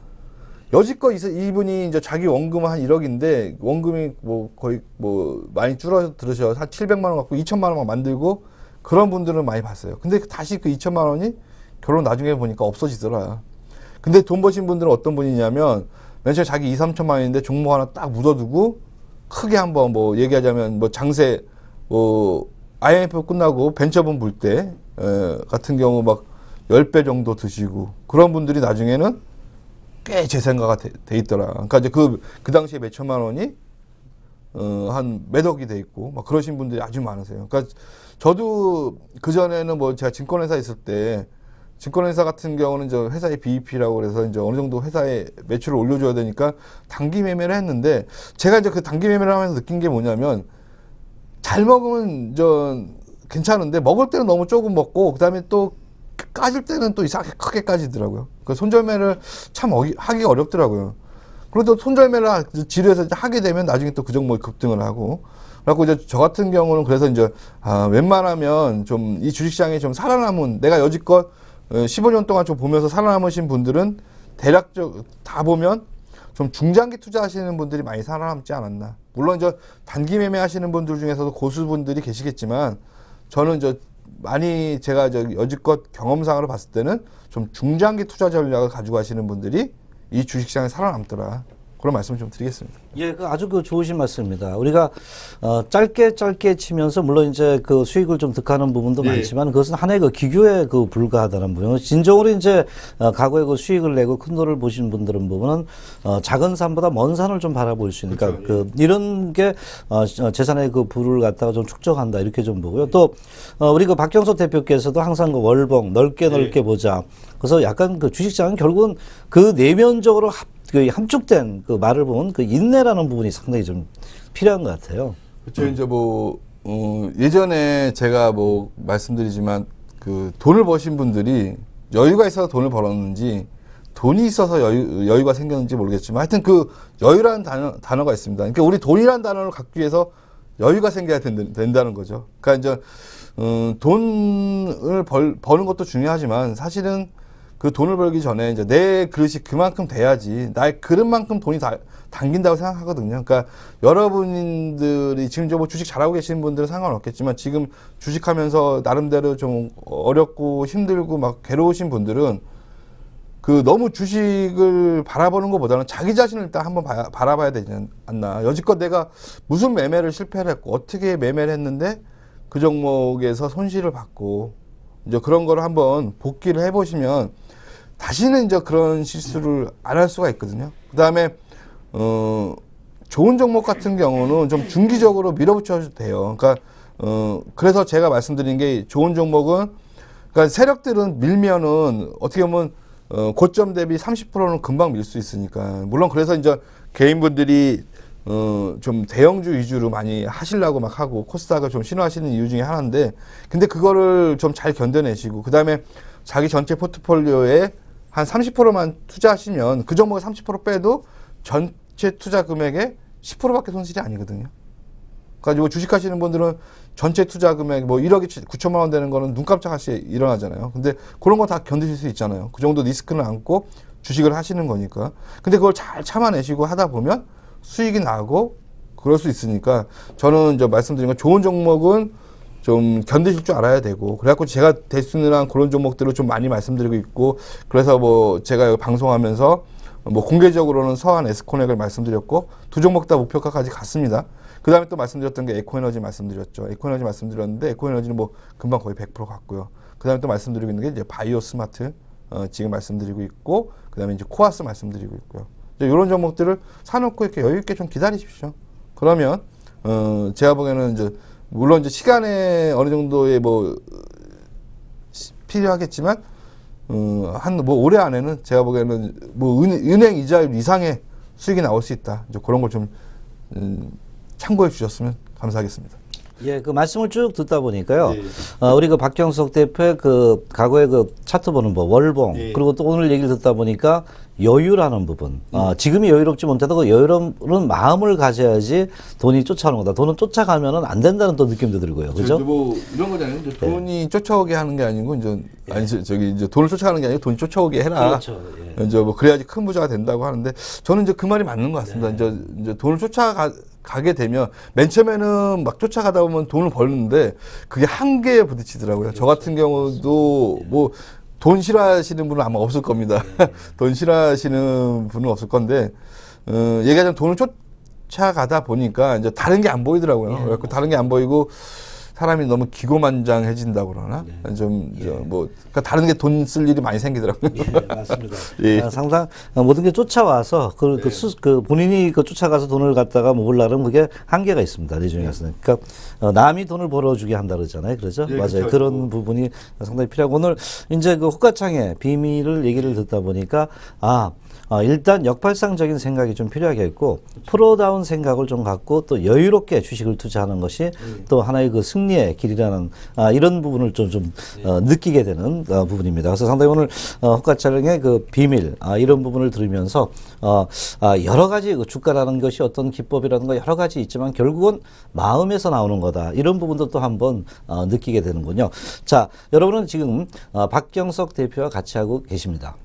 여지껏 이분이 이제 자기 원금은 한 1억인데 원금이 뭐 거의 뭐 많이 줄어들으셔 한 700만 원 갖고 2천만 원만 만들고 그런 분들은 많이 봤어요. 근데 다시 그 2천만 원이 결혼 나중에 보니까 없어지더라. 근데 돈 버신 분들은 어떤 분이냐면 맨 처음에 자기 2, 3천만 원인데 종목 하나 딱 묻어두고 크게 한번 뭐 얘기하자면 뭐 장세 뭐 IMF 끝나고 벤처분 볼 때 같은 경우 막 10배 정도 드시고 그런 분들이 나중에는 꽤 재산가가 돼 있더라. 그러니까 이제 그 당시에 몇 천만 원이 한 몇 억이 돼 있고 막 그러신 분들이 아주 많으세요. 그러니까 저도 그 전에는 뭐 제가 증권회사 있을 때 증권회사 같은 경우는 저 회사의 BEP라고 그래서 이제 어느 정도 회사의 매출을 올려줘야 되니까 단기 매매를 했는데 제가 이제 그 단기 매매를 하면서 느낀 게 뭐냐면 잘 먹으면 괜찮은데 먹을 때는 너무 조금 먹고 그다음에 또 까질 때는 또 이상하게 크게 까지더라고요. 그 손절매를 참 하기가 어렵더라고요. 그래도 손절매를 지루해서 하게 되면 나중에 또 그 종목이 급등을 하고 그래갖고 이제 저 같은 경우는 그래서 이제 웬만하면 좀 이 주식시장에 좀 살아남은 내가 여지껏 15년 동안 좀 보면서 살아남으신 분들은 대략적 다 보면 좀 중장기 투자하시는 분들이 많이 살아남지 않았나. 물론 단기 매매 하시는 분들 중에서도 고수분들이 계시겠지만 저는 많이 제가 여지껏 경험상으로 봤을 때는 좀 중장기 투자 전략을 가지고 하시는 분들이 이 주식시장에 살아남더라. 그런 말씀을 좀 드리겠습니다. 예, 아주 좋으신 말씀입니다. 우리가 짧게 치면서 물론 이제 그 수익을 좀 득하는 부분도 많지만 그것은 하나의 그 기교에 불과하다는 부분. 진정으로 이제 과거에 그 수익을 내고 큰 돈을 보신 분들은 부분은 작은 산보다 먼 산을 좀 바라볼 수 있으니까 그렇죠. 이런 게 재산의 그 부를 갖다가 좀 축적한다 이렇게 좀 보고요. 또 우리 그 박경서 대표께서도 항상 그 월봉 넓게 보자. 그래서 약간 그 주식시장은 결국은 그 내면적으로 그 함축된 그 말을 보면 그 인내라는 부분이 상당히 좀 필요한 것 같아요. 그렇죠. 이제 예전에 제가 말씀드리지만 그 돈을 버신 분들이 여유가 있어서 돈을 벌었는지 돈이 있어서 여유가 생겼는지 모르겠지만 하여튼 그 여유라는 단어가 있습니다. 그러니까 우리 돈이라는 단어를 갖기 위해서 여유가 생겨야 된다는 거죠. 그러니까 이제 돈을 버는 것도 중요하지만 사실은 그 돈을 벌기 전에 이제 내 그릇이 그만큼 돼야지 나의 그릇만큼 돈이 당긴다고 생각하거든요. 그러니까 여러분들이 지금 주식 잘하고 계시는 분들은 상관없겠지만 지금 주식하면서 나름대로 좀 어렵고 힘들고 막 괴로우신 분들은 그 너무 주식을 바라보는 것보다는 자기 자신을 일단 한번 바라봐야 되지 않나. 여지껏 내가 무슨 매매를 실패를 했고 어떻게 매매를 했는데 그 종목에서 손실을 받고 이제 그런 거를 한번 복기를 해보시면 다시는 이제 그런 실수를 안 할 수가 있거든요. 그 다음에, 좋은 종목 같은 경우는 좀 중기적으로 밀어붙여도 돼요. 그러니까, 그래서 제가 말씀드린 게 좋은 종목은, 그러니까 세력들은 밀면은 어떻게 보면, 고점 대비 30%는 금방 밀 수 있으니까. 물론 그래서 이제 개인분들이, 좀 대형주 위주로 많이 하시려고 막 하고 코스닥을 좀 신호하시는 이유 중에 하나인데 근데 그거를 좀 잘 견뎌내시고 그 다음에 자기 전체 포트폴리오에 한 30%만 투자하시면 그 종목에 30% 빼도 전체 투자 금액의 10%밖에 손실이 아니거든요. 그러니까 주식하시는 분들은 전체 투자 금액 1억이 9천만 원 되는 거는 눈 깜짝할 때 일어나잖아요. 근데 그런 거 다 견디실 수 있잖아요. 그 정도 리스크는 안고 주식을 하시는 거니까. 근데 그걸 잘 참아내시고 하다 보면 수익이 나고 그럴 수 있으니까 저는 말씀드린 건 좋은 종목은 좀 견디실 줄 알아야 되고 그래갖고 제가 될 수 있는 한 그런 종목들을 좀 많이 말씀드리고 있고 그래서 제가 여기 방송하면서 공개적으로는 서한 에스코넥을 말씀드렸고 두 종목 다 목표가까지 갔습니다. 그 다음에 또 말씀드렸던 게 에코에너지 말씀드렸죠. 에코에너지 말씀드렸는데 에코에너지는 금방 거의 100% 갔고요. 그 다음에 또 말씀드리고 있는 게 이제 바이오 스마트 지금 말씀드리고 있고 그 다음에 이제 코아스 말씀드리고 있고요. 이런 종목들을 사놓고 이렇게 여유 있게 좀 기다리십시오. 그러면 제가 보기에는 물론 시간에 어느 정도의 필요하겠지만 한 올해 안에는 제가 보기에는 은행 이자율 이상의 수익이 나올 수 있다. 이제 그런 걸 좀 참고해 주셨으면 감사하겠습니다. 예, 그 말씀을 쭉 듣다 보니까요. 예. 우리 그 박경석 대표의 그 과거의 그 차트 보는 법, 월봉, 예. 그리고 또 오늘 얘기를 듣다 보니까 여유라는 부분. 지금이 여유롭지 못해도 그 여유로운 마음을 가져야지 돈이 쫓아오는 거다. 돈은 쫓아가면은 안 된다는 또 느낌도 들고요. 그죠? 뭐 이런 거잖아요. 이제 돈이 쫓아오게 하는 게 아니고 이제 아니 저기 이제 돈을 쫓아가는 게 아니고 돈이 쫓아오게 해라. 그렇죠. 예. 이제 뭐 그래야지 큰 부자가 된다고 하는데 저는 이제 그 말이 맞는 것 같습니다. 이제 돈을 쫓아가게 되면 맨 처음에는 막 쫓아가다 보면 돈을 버는데 그게 한계에 부딪히더라고요. 저 같은 경우도 뭐 돈 싫어하시는 분은 아마 없을 겁니다. 돈 싫어하시는 분은 없을 건데 얘기하자면 돈을 쫓아가다 보니까 이제 다른 게 안 보이더라고요. 그래서 다른 게 안 보이고 사람이 너무 기고만장해진다고 그러나 뭐 그러니까 다른 게 돈 쓸 일이 많이 생기더라고요. 예, 맞습니다. 예. 상상 모든 게 쫓아와서 그 본인이 그 쫓아가서 돈을 갖다가 모으려면 그게 한계가 있습니다. 나중에서는. 그러니까 남이 돈을 벌어주게 한다 그러잖아요. 그러죠? 예, 맞아요. 그렇죠. 그런 부분이 상당히 필요하고 오늘 이제 그 호가창의 비밀을 얘기를 듣다 보니까 일단 역발상적인 생각이 좀 필요하겠고 프로다운 생각을 좀 갖고 또 여유롭게 주식을 투자하는 것이 또 하나의 그 승리의 길이라는 이런 부분을 좀 느끼게 되는 부분입니다. 그래서 상당히 오늘 호가창의 그 비밀 이런 부분을 들으면서 여러 가지 그 주가라는 것이 어떤 기법이라는 거 여러 가지 있지만 결국은 마음에서 나오는 거다. 이런 부분도 또 한번 느끼게 되는군요. 자, 여러분은 지금 박경석 대표와 같이 하고 계십니다.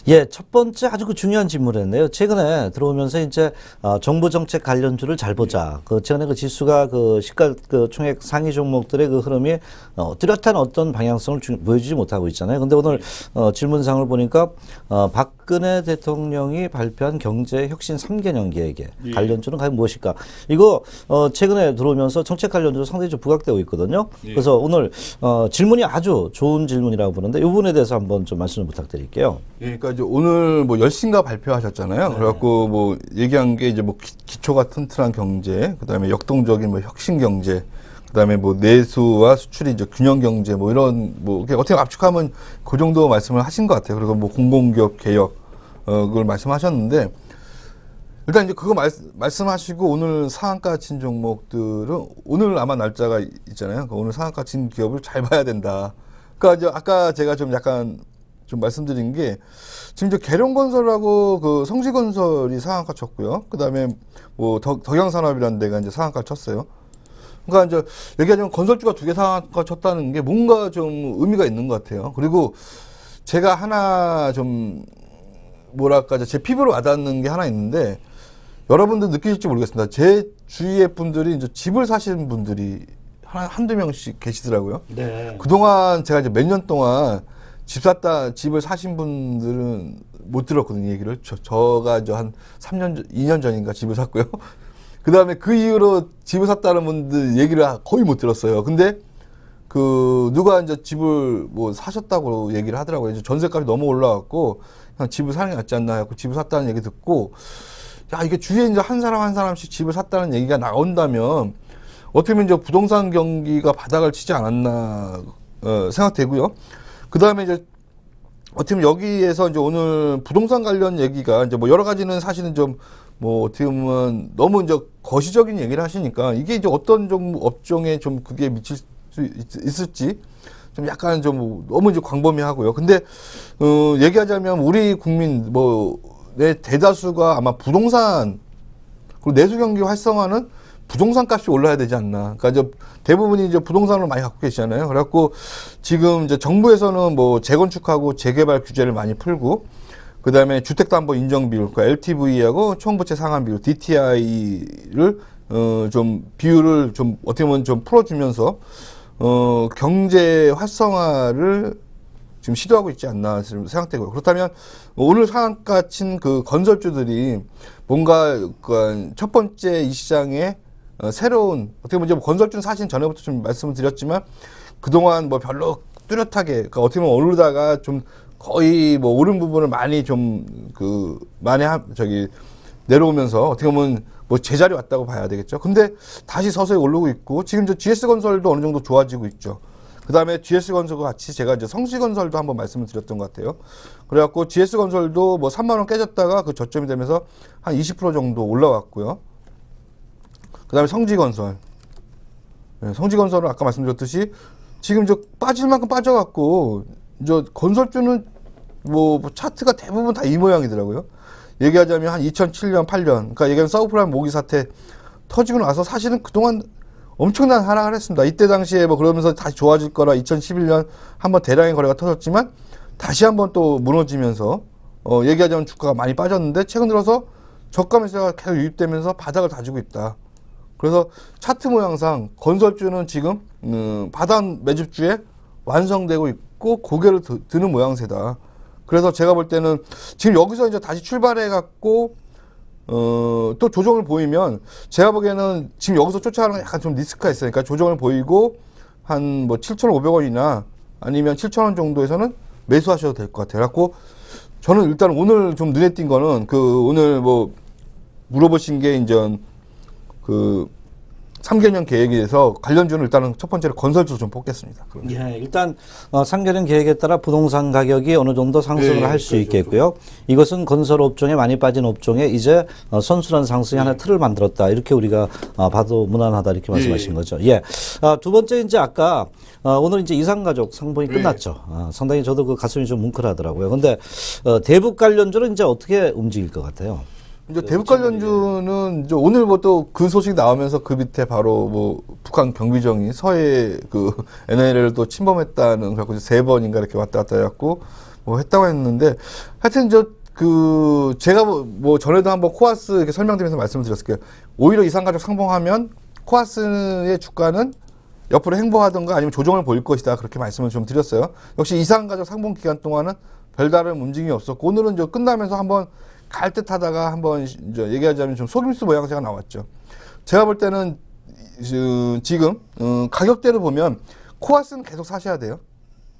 예, 첫 번째 아주 그 중요한 질문이었네요. 최근에 들어오면서 이제 정부 정책 관련주를 잘 보자. 그 최근에 그 지수가 그 시가 그 총액 상위 종목들의 그 흐름이 뚜렷한 어떤 방향성을 보여주지 못하고 있잖아요. 근데 오늘 질문상을 보니까 박근혜 대통령이 발표한 경제 혁신 3개년 계획에 관련주는 과연 무엇일까? 이거 최근에 들어오면서 정책 관련주로 상당히 좀 부각되고 있거든요. 그래서 오늘 질문이 아주 좋은 질문이라고 보는데 이 부분에 대해서 한번 좀 말씀을 부탁드릴게요. 그러니까 이제 오늘 뭐 열심가 발표하셨잖아요. 그래갖고 뭐 얘기한 게 이제 뭐 기초가 튼튼한 경제, 그다음에 역동적인 뭐 혁신 경제, 그다음에 뭐 내수와 수출이 이제 균형 경제 뭐 이런 뭐 어떻게 압축하면 그 정도 말씀을 하신 것 같아요. 그리고 뭐 공공기업 개혁 그걸 말씀하셨는데 일단 이제 그거 말씀하시고 오늘 상한가 친 종목들은 오늘 아마 날짜가 있잖아요. 오늘 상한가 친 기업을 잘 봐야 된다. 그러니까 이제 아까 제가 좀 약간 좀 말씀드린 게 지금 이제 계룡건설하고 그 성지건설이 상한가 쳤고요. 그 다음에 뭐 덕양산업이라는 데가 이제 상한가 쳤어요. 그러니까 이제 얘기하자면 건설주가 2개 상한가 쳤다는 게 뭔가 좀 의미가 있는 것 같아요. 그리고 제가 하나 좀 뭐랄까 제 피부로 와닿는 게 하나 있는데 여러분들 느끼실지 모르겠습니다. 제 주위의 분들이 이제 집을 사시는 분들이 한두 명씩 계시더라고요. 네. 그동안 제가 이제 몇 년 동안 집을 사신 분들은 못 들었거든요, 얘기를. 저가 이제 한 2년 전인가 집을 샀고요. 그 다음에 그 이후로 집을 샀다는 분들 얘기를 거의 못 들었어요. 근데 누가 이제 집을 뭐 사셨다고 얘기를 하더라고요. 이제 전세값이 너무 올라갔고, 그냥 집을 사는 게 낫지 않나 해서 집을 샀다는 얘기 듣고, 이게 주위에 이제 한 사람씩 집을 샀다는 얘기가 나온다면, 어떻게 보면 이제 부동산 경기가 바닥을 치지 않았나, 생각되고요. 그 다음에 이제, 어떻게 보면 여기에서 이제 오늘 부동산 관련 얘기가 이제 뭐 여러 가지는 사실은 좀 뭐 어떻게 보면 너무 이제 거시적인 얘기를 하시니까 이게 이제 어떤 업종에 좀 그게 미칠 수 있을지 좀 약간 좀 너무 이제 광범위하고요. 근데 얘기하자면 우리 국민 내 대다수가 아마 부동산 그리고 내수 경기 활성화는 부동산 값이 올라야 되지 않나. 그러니까 이제 대부분이 이제 부동산을 많이 갖고 계시잖아요. 그래갖고 지금 이제 정부에서는 뭐 재건축하고 재개발 규제를 많이 풀고, 그 다음에 주택담보 인정 비율, 그러니까 LTV하고 총부채 상환 비율, DTI를 좀 비율을 좀 어떻게 보면 좀 풀어주면서 경제 활성화를 지금 시도하고 있지 않나 생각되고요. 그렇다면 오늘 상한가 친 그 건설주들이 뭔가 그 첫 번째 이 시장에 새로운 어떻게 보면 건설주는 사실 전에부터 좀 말씀을 드렸지만 그동안 뭐 별로 뚜렷하게 그러니까 어떻게 보면 오르다가 좀 거의 뭐 오른 부분을 많이 좀 많이 내려오면서 어떻게 보면 뭐 제자리 왔다고 봐야 되겠죠. 근데 다시 서서히 오르고 있고 지금 저 GS건설도 어느 정도 좋아지고 있죠. 그 다음에 GS건설과 같이 제가 이제 성시건설도 한번 말씀을 드렸던 것 같아요. 그래갖고 GS건설도 뭐 3만원 깨졌다가 그 저점이 되면서 한 20% 정도 올라왔고요. 그 다음에 성지건설. 네, 성지건설은 아까 말씀드렸듯이 지금 저 빠질 만큼 빠져갖고 저 건설주는 뭐 차트가 대부분 다 이 모양이더라고요. 얘기하자면 한 2007년, 8년. 그러니까 얘기하면 사우프라임 모기 사태 터지고 나서 사실은 그동안 엄청난 하락을 했습니다. 이때 당시에 뭐 그러면서 다시 좋아질 거라 2011년 한번 대량의 거래가 터졌지만 다시 한번 또 무너지면서 얘기하자면 주가가 많이 빠졌는데 최근 들어서 저가 매수가 계속 유입되면서 바닥을 다지고 있다. 그래서 차트 모양상 건설주는 지금 바닥 매집주에 완성되고 있고 고개를 드는 모양새다. 그래서 제가 볼 때는 지금 여기서 이제 다시 출발해 갖고 또 조정을 보이면 제가 보기에는 지금 여기서 쫓아가는 건 약간 좀 리스크가 있어요. 그러니까 조정을 보이고 한 뭐 7,500원이나 아니면 7,000원 정도에서는 매수하셔도 될 것 같아요. 그래갖고 저는 일단 오늘 좀 눈에 띈 거는 오늘 뭐 물어보신 게 이제 3개년 계획에 대해서 관련주는 일단은 첫 번째로 건설주 좀 뽑겠습니다. 예, 일단 3개년 계획에 따라 부동산 가격이 어느 정도 상승을 할 수 있겠고요. 이것은 건설 업종에 많이 빠진 업종에 이제 선순환 상승의 하나의 틀을 만들었다. 이렇게 우리가 봐도 무난하다 이렇게 말씀하신 거죠. 예. 두 번째 이제 아까 오늘 이제 이산가족 상봉이 끝났죠. 상당히 저도 그 가슴이 좀 뭉클하더라고요. 근데 대북 관련주는 이제 어떻게 움직일 것 같아요? 이제 대북 관련주는 이제 오늘 뭐 또 그 소식 나오면서 그 밑에 바로 뭐 북한 경비정이 서해 NLL을 또 침범했다는 그래갖고 3번인가 이렇게 왔다 갔다 해갖고 뭐 했다고 했는데 하여튼 제가 뭐 전에도 한번 코아스 이렇게 설명드리면서 말씀을 드렸을 거예요. 오히려 이산가족 상봉하면 코아스의 주가는 옆으로 행보하던가 아니면 조정을 보일 것이다. 그렇게 말씀을 좀 드렸어요. 역시 이산가족 상봉 기간 동안은 별다른 움직임이 없었고 오늘은 저 끝나면서 한번 갈 듯 하다가 한번 이제 얘기하자면 좀 속임수 모양새가 나왔죠. 제가 볼 때는 지금 가격대로 보면 코아스는 계속 사셔야 돼요.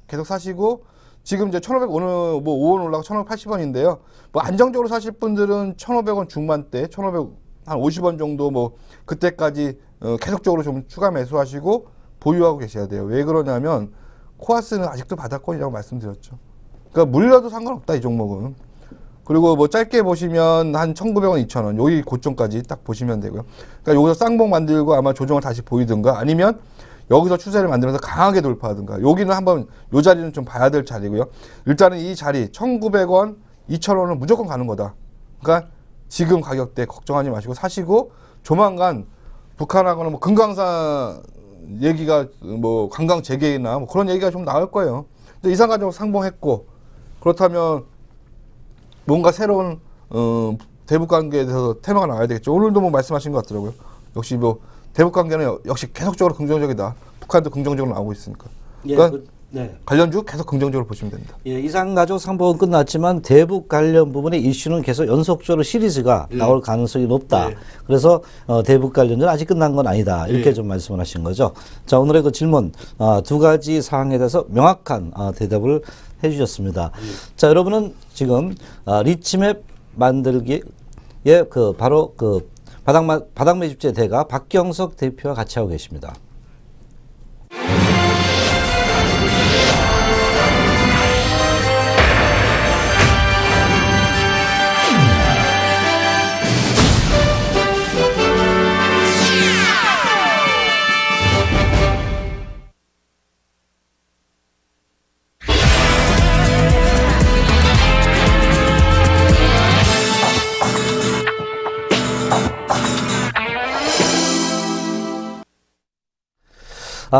계속 사시고 지금 이제 1,500 오늘 뭐 5원 올라가 1,580원인데요. 뭐 안정적으로 사실 분들은 1,500원 중반대, 1,500 한 50원 정도 뭐 그때까지 계속적으로 좀 추가 매수하시고 보유하고 계셔야 돼요. 왜 그러냐면 코아스는 아직도 바닥권이라고 말씀드렸죠. 그러니까 물려도 상관없다 이 종목은. 그리고 뭐 짧게 보시면 한 1,900원, 2,000원 여기 고점까지 딱 보시면 되고요. 그러니까 여기서 쌍봉 만들고 아마 조정을 다시 보이든가 아니면 여기서 추세를 만들면서 강하게 돌파하든가 여기는 한번 요 자리는 좀 봐야 될 자리고요. 일단은 이 자리 1,900원, 2,000원은 무조건 가는 거다. 그러니까 지금 가격대 걱정하지 마시고 사시고 조만간 북한하고는 뭐 금강산 얘기가 뭐 관광 재개나 뭐 그런 얘기가 좀 나올 거예요. 근데 이산가족 상봉했고 그렇다면 뭔가 새로운 대북 관계에 대해서 테마가 나와야 되겠죠. 오늘도 뭐 말씀하신 것 같더라고요. 역시 뭐 대북 관계는 역시 계속적으로 긍정적이다. 북한도 긍정적으로 나오고 있으니까. 그러니까 네. 관련주 계속 긍정적으로 보시면 됩니다. 예, 이산가족 상봉은 끝났지만 대북 관련 부분의 이슈는 계속 연속적으로 시리즈가 나올 가능성이 높다. 그래서 대북 관련주는 아직 끝난 건 아니다. 이렇게 좀 말씀을 하신 거죠. 자, 오늘의 그 질문 두 가지 사항에 대해서 명확한 대답을 해주셨습니다. 자, 여러분은 지금 리치맵 만들기에 바로 바닥 매집주의 대가 박경석 대표와 같이 하고 계십니다.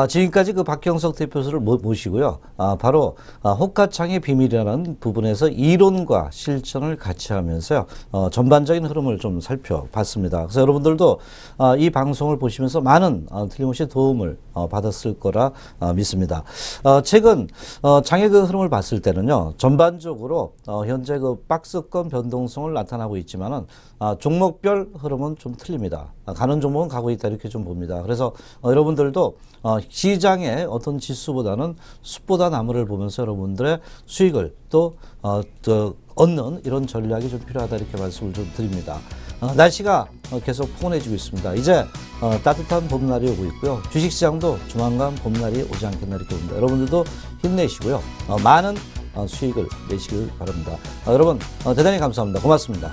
지금까지 그 박형석 대표를 모시고요. 바로 호가창의 비밀이라는 부분에서 이론과 실천을 같이 하면서요. 전반적인 흐름을 좀 살펴봤습니다. 그래서 여러분들도 이 방송을 보시면서 많은 틀림없이 도움을 받았을 거라 믿습니다. 최근 장의 그 흐름을 봤을 때는요. 전반적으로 현재 그 박스권 변동성을 나타나고 있지만은 종목별 흐름은 좀 틀립니다. 가는 종목은 가고 있다 이렇게 좀 봅니다. 그래서 여러분들도 시장의 어떤 지수보다는 숫보다 나무를 보면서 여러분들의 수익을 또 얻는 이런 전략이 좀 필요하다 이렇게 말씀을 좀 드립니다. 날씨가 계속 포근해지고 있습니다. 이제 따뜻한 봄날이 오고 있고요. 주식시장도 조만간 봄날이 오지 않겠나 이렇게 봅니다. 여러분들도 힘내시고요. 많은 수익을 내시길 바랍니다. 여러분 대단히 감사합니다. 고맙습니다.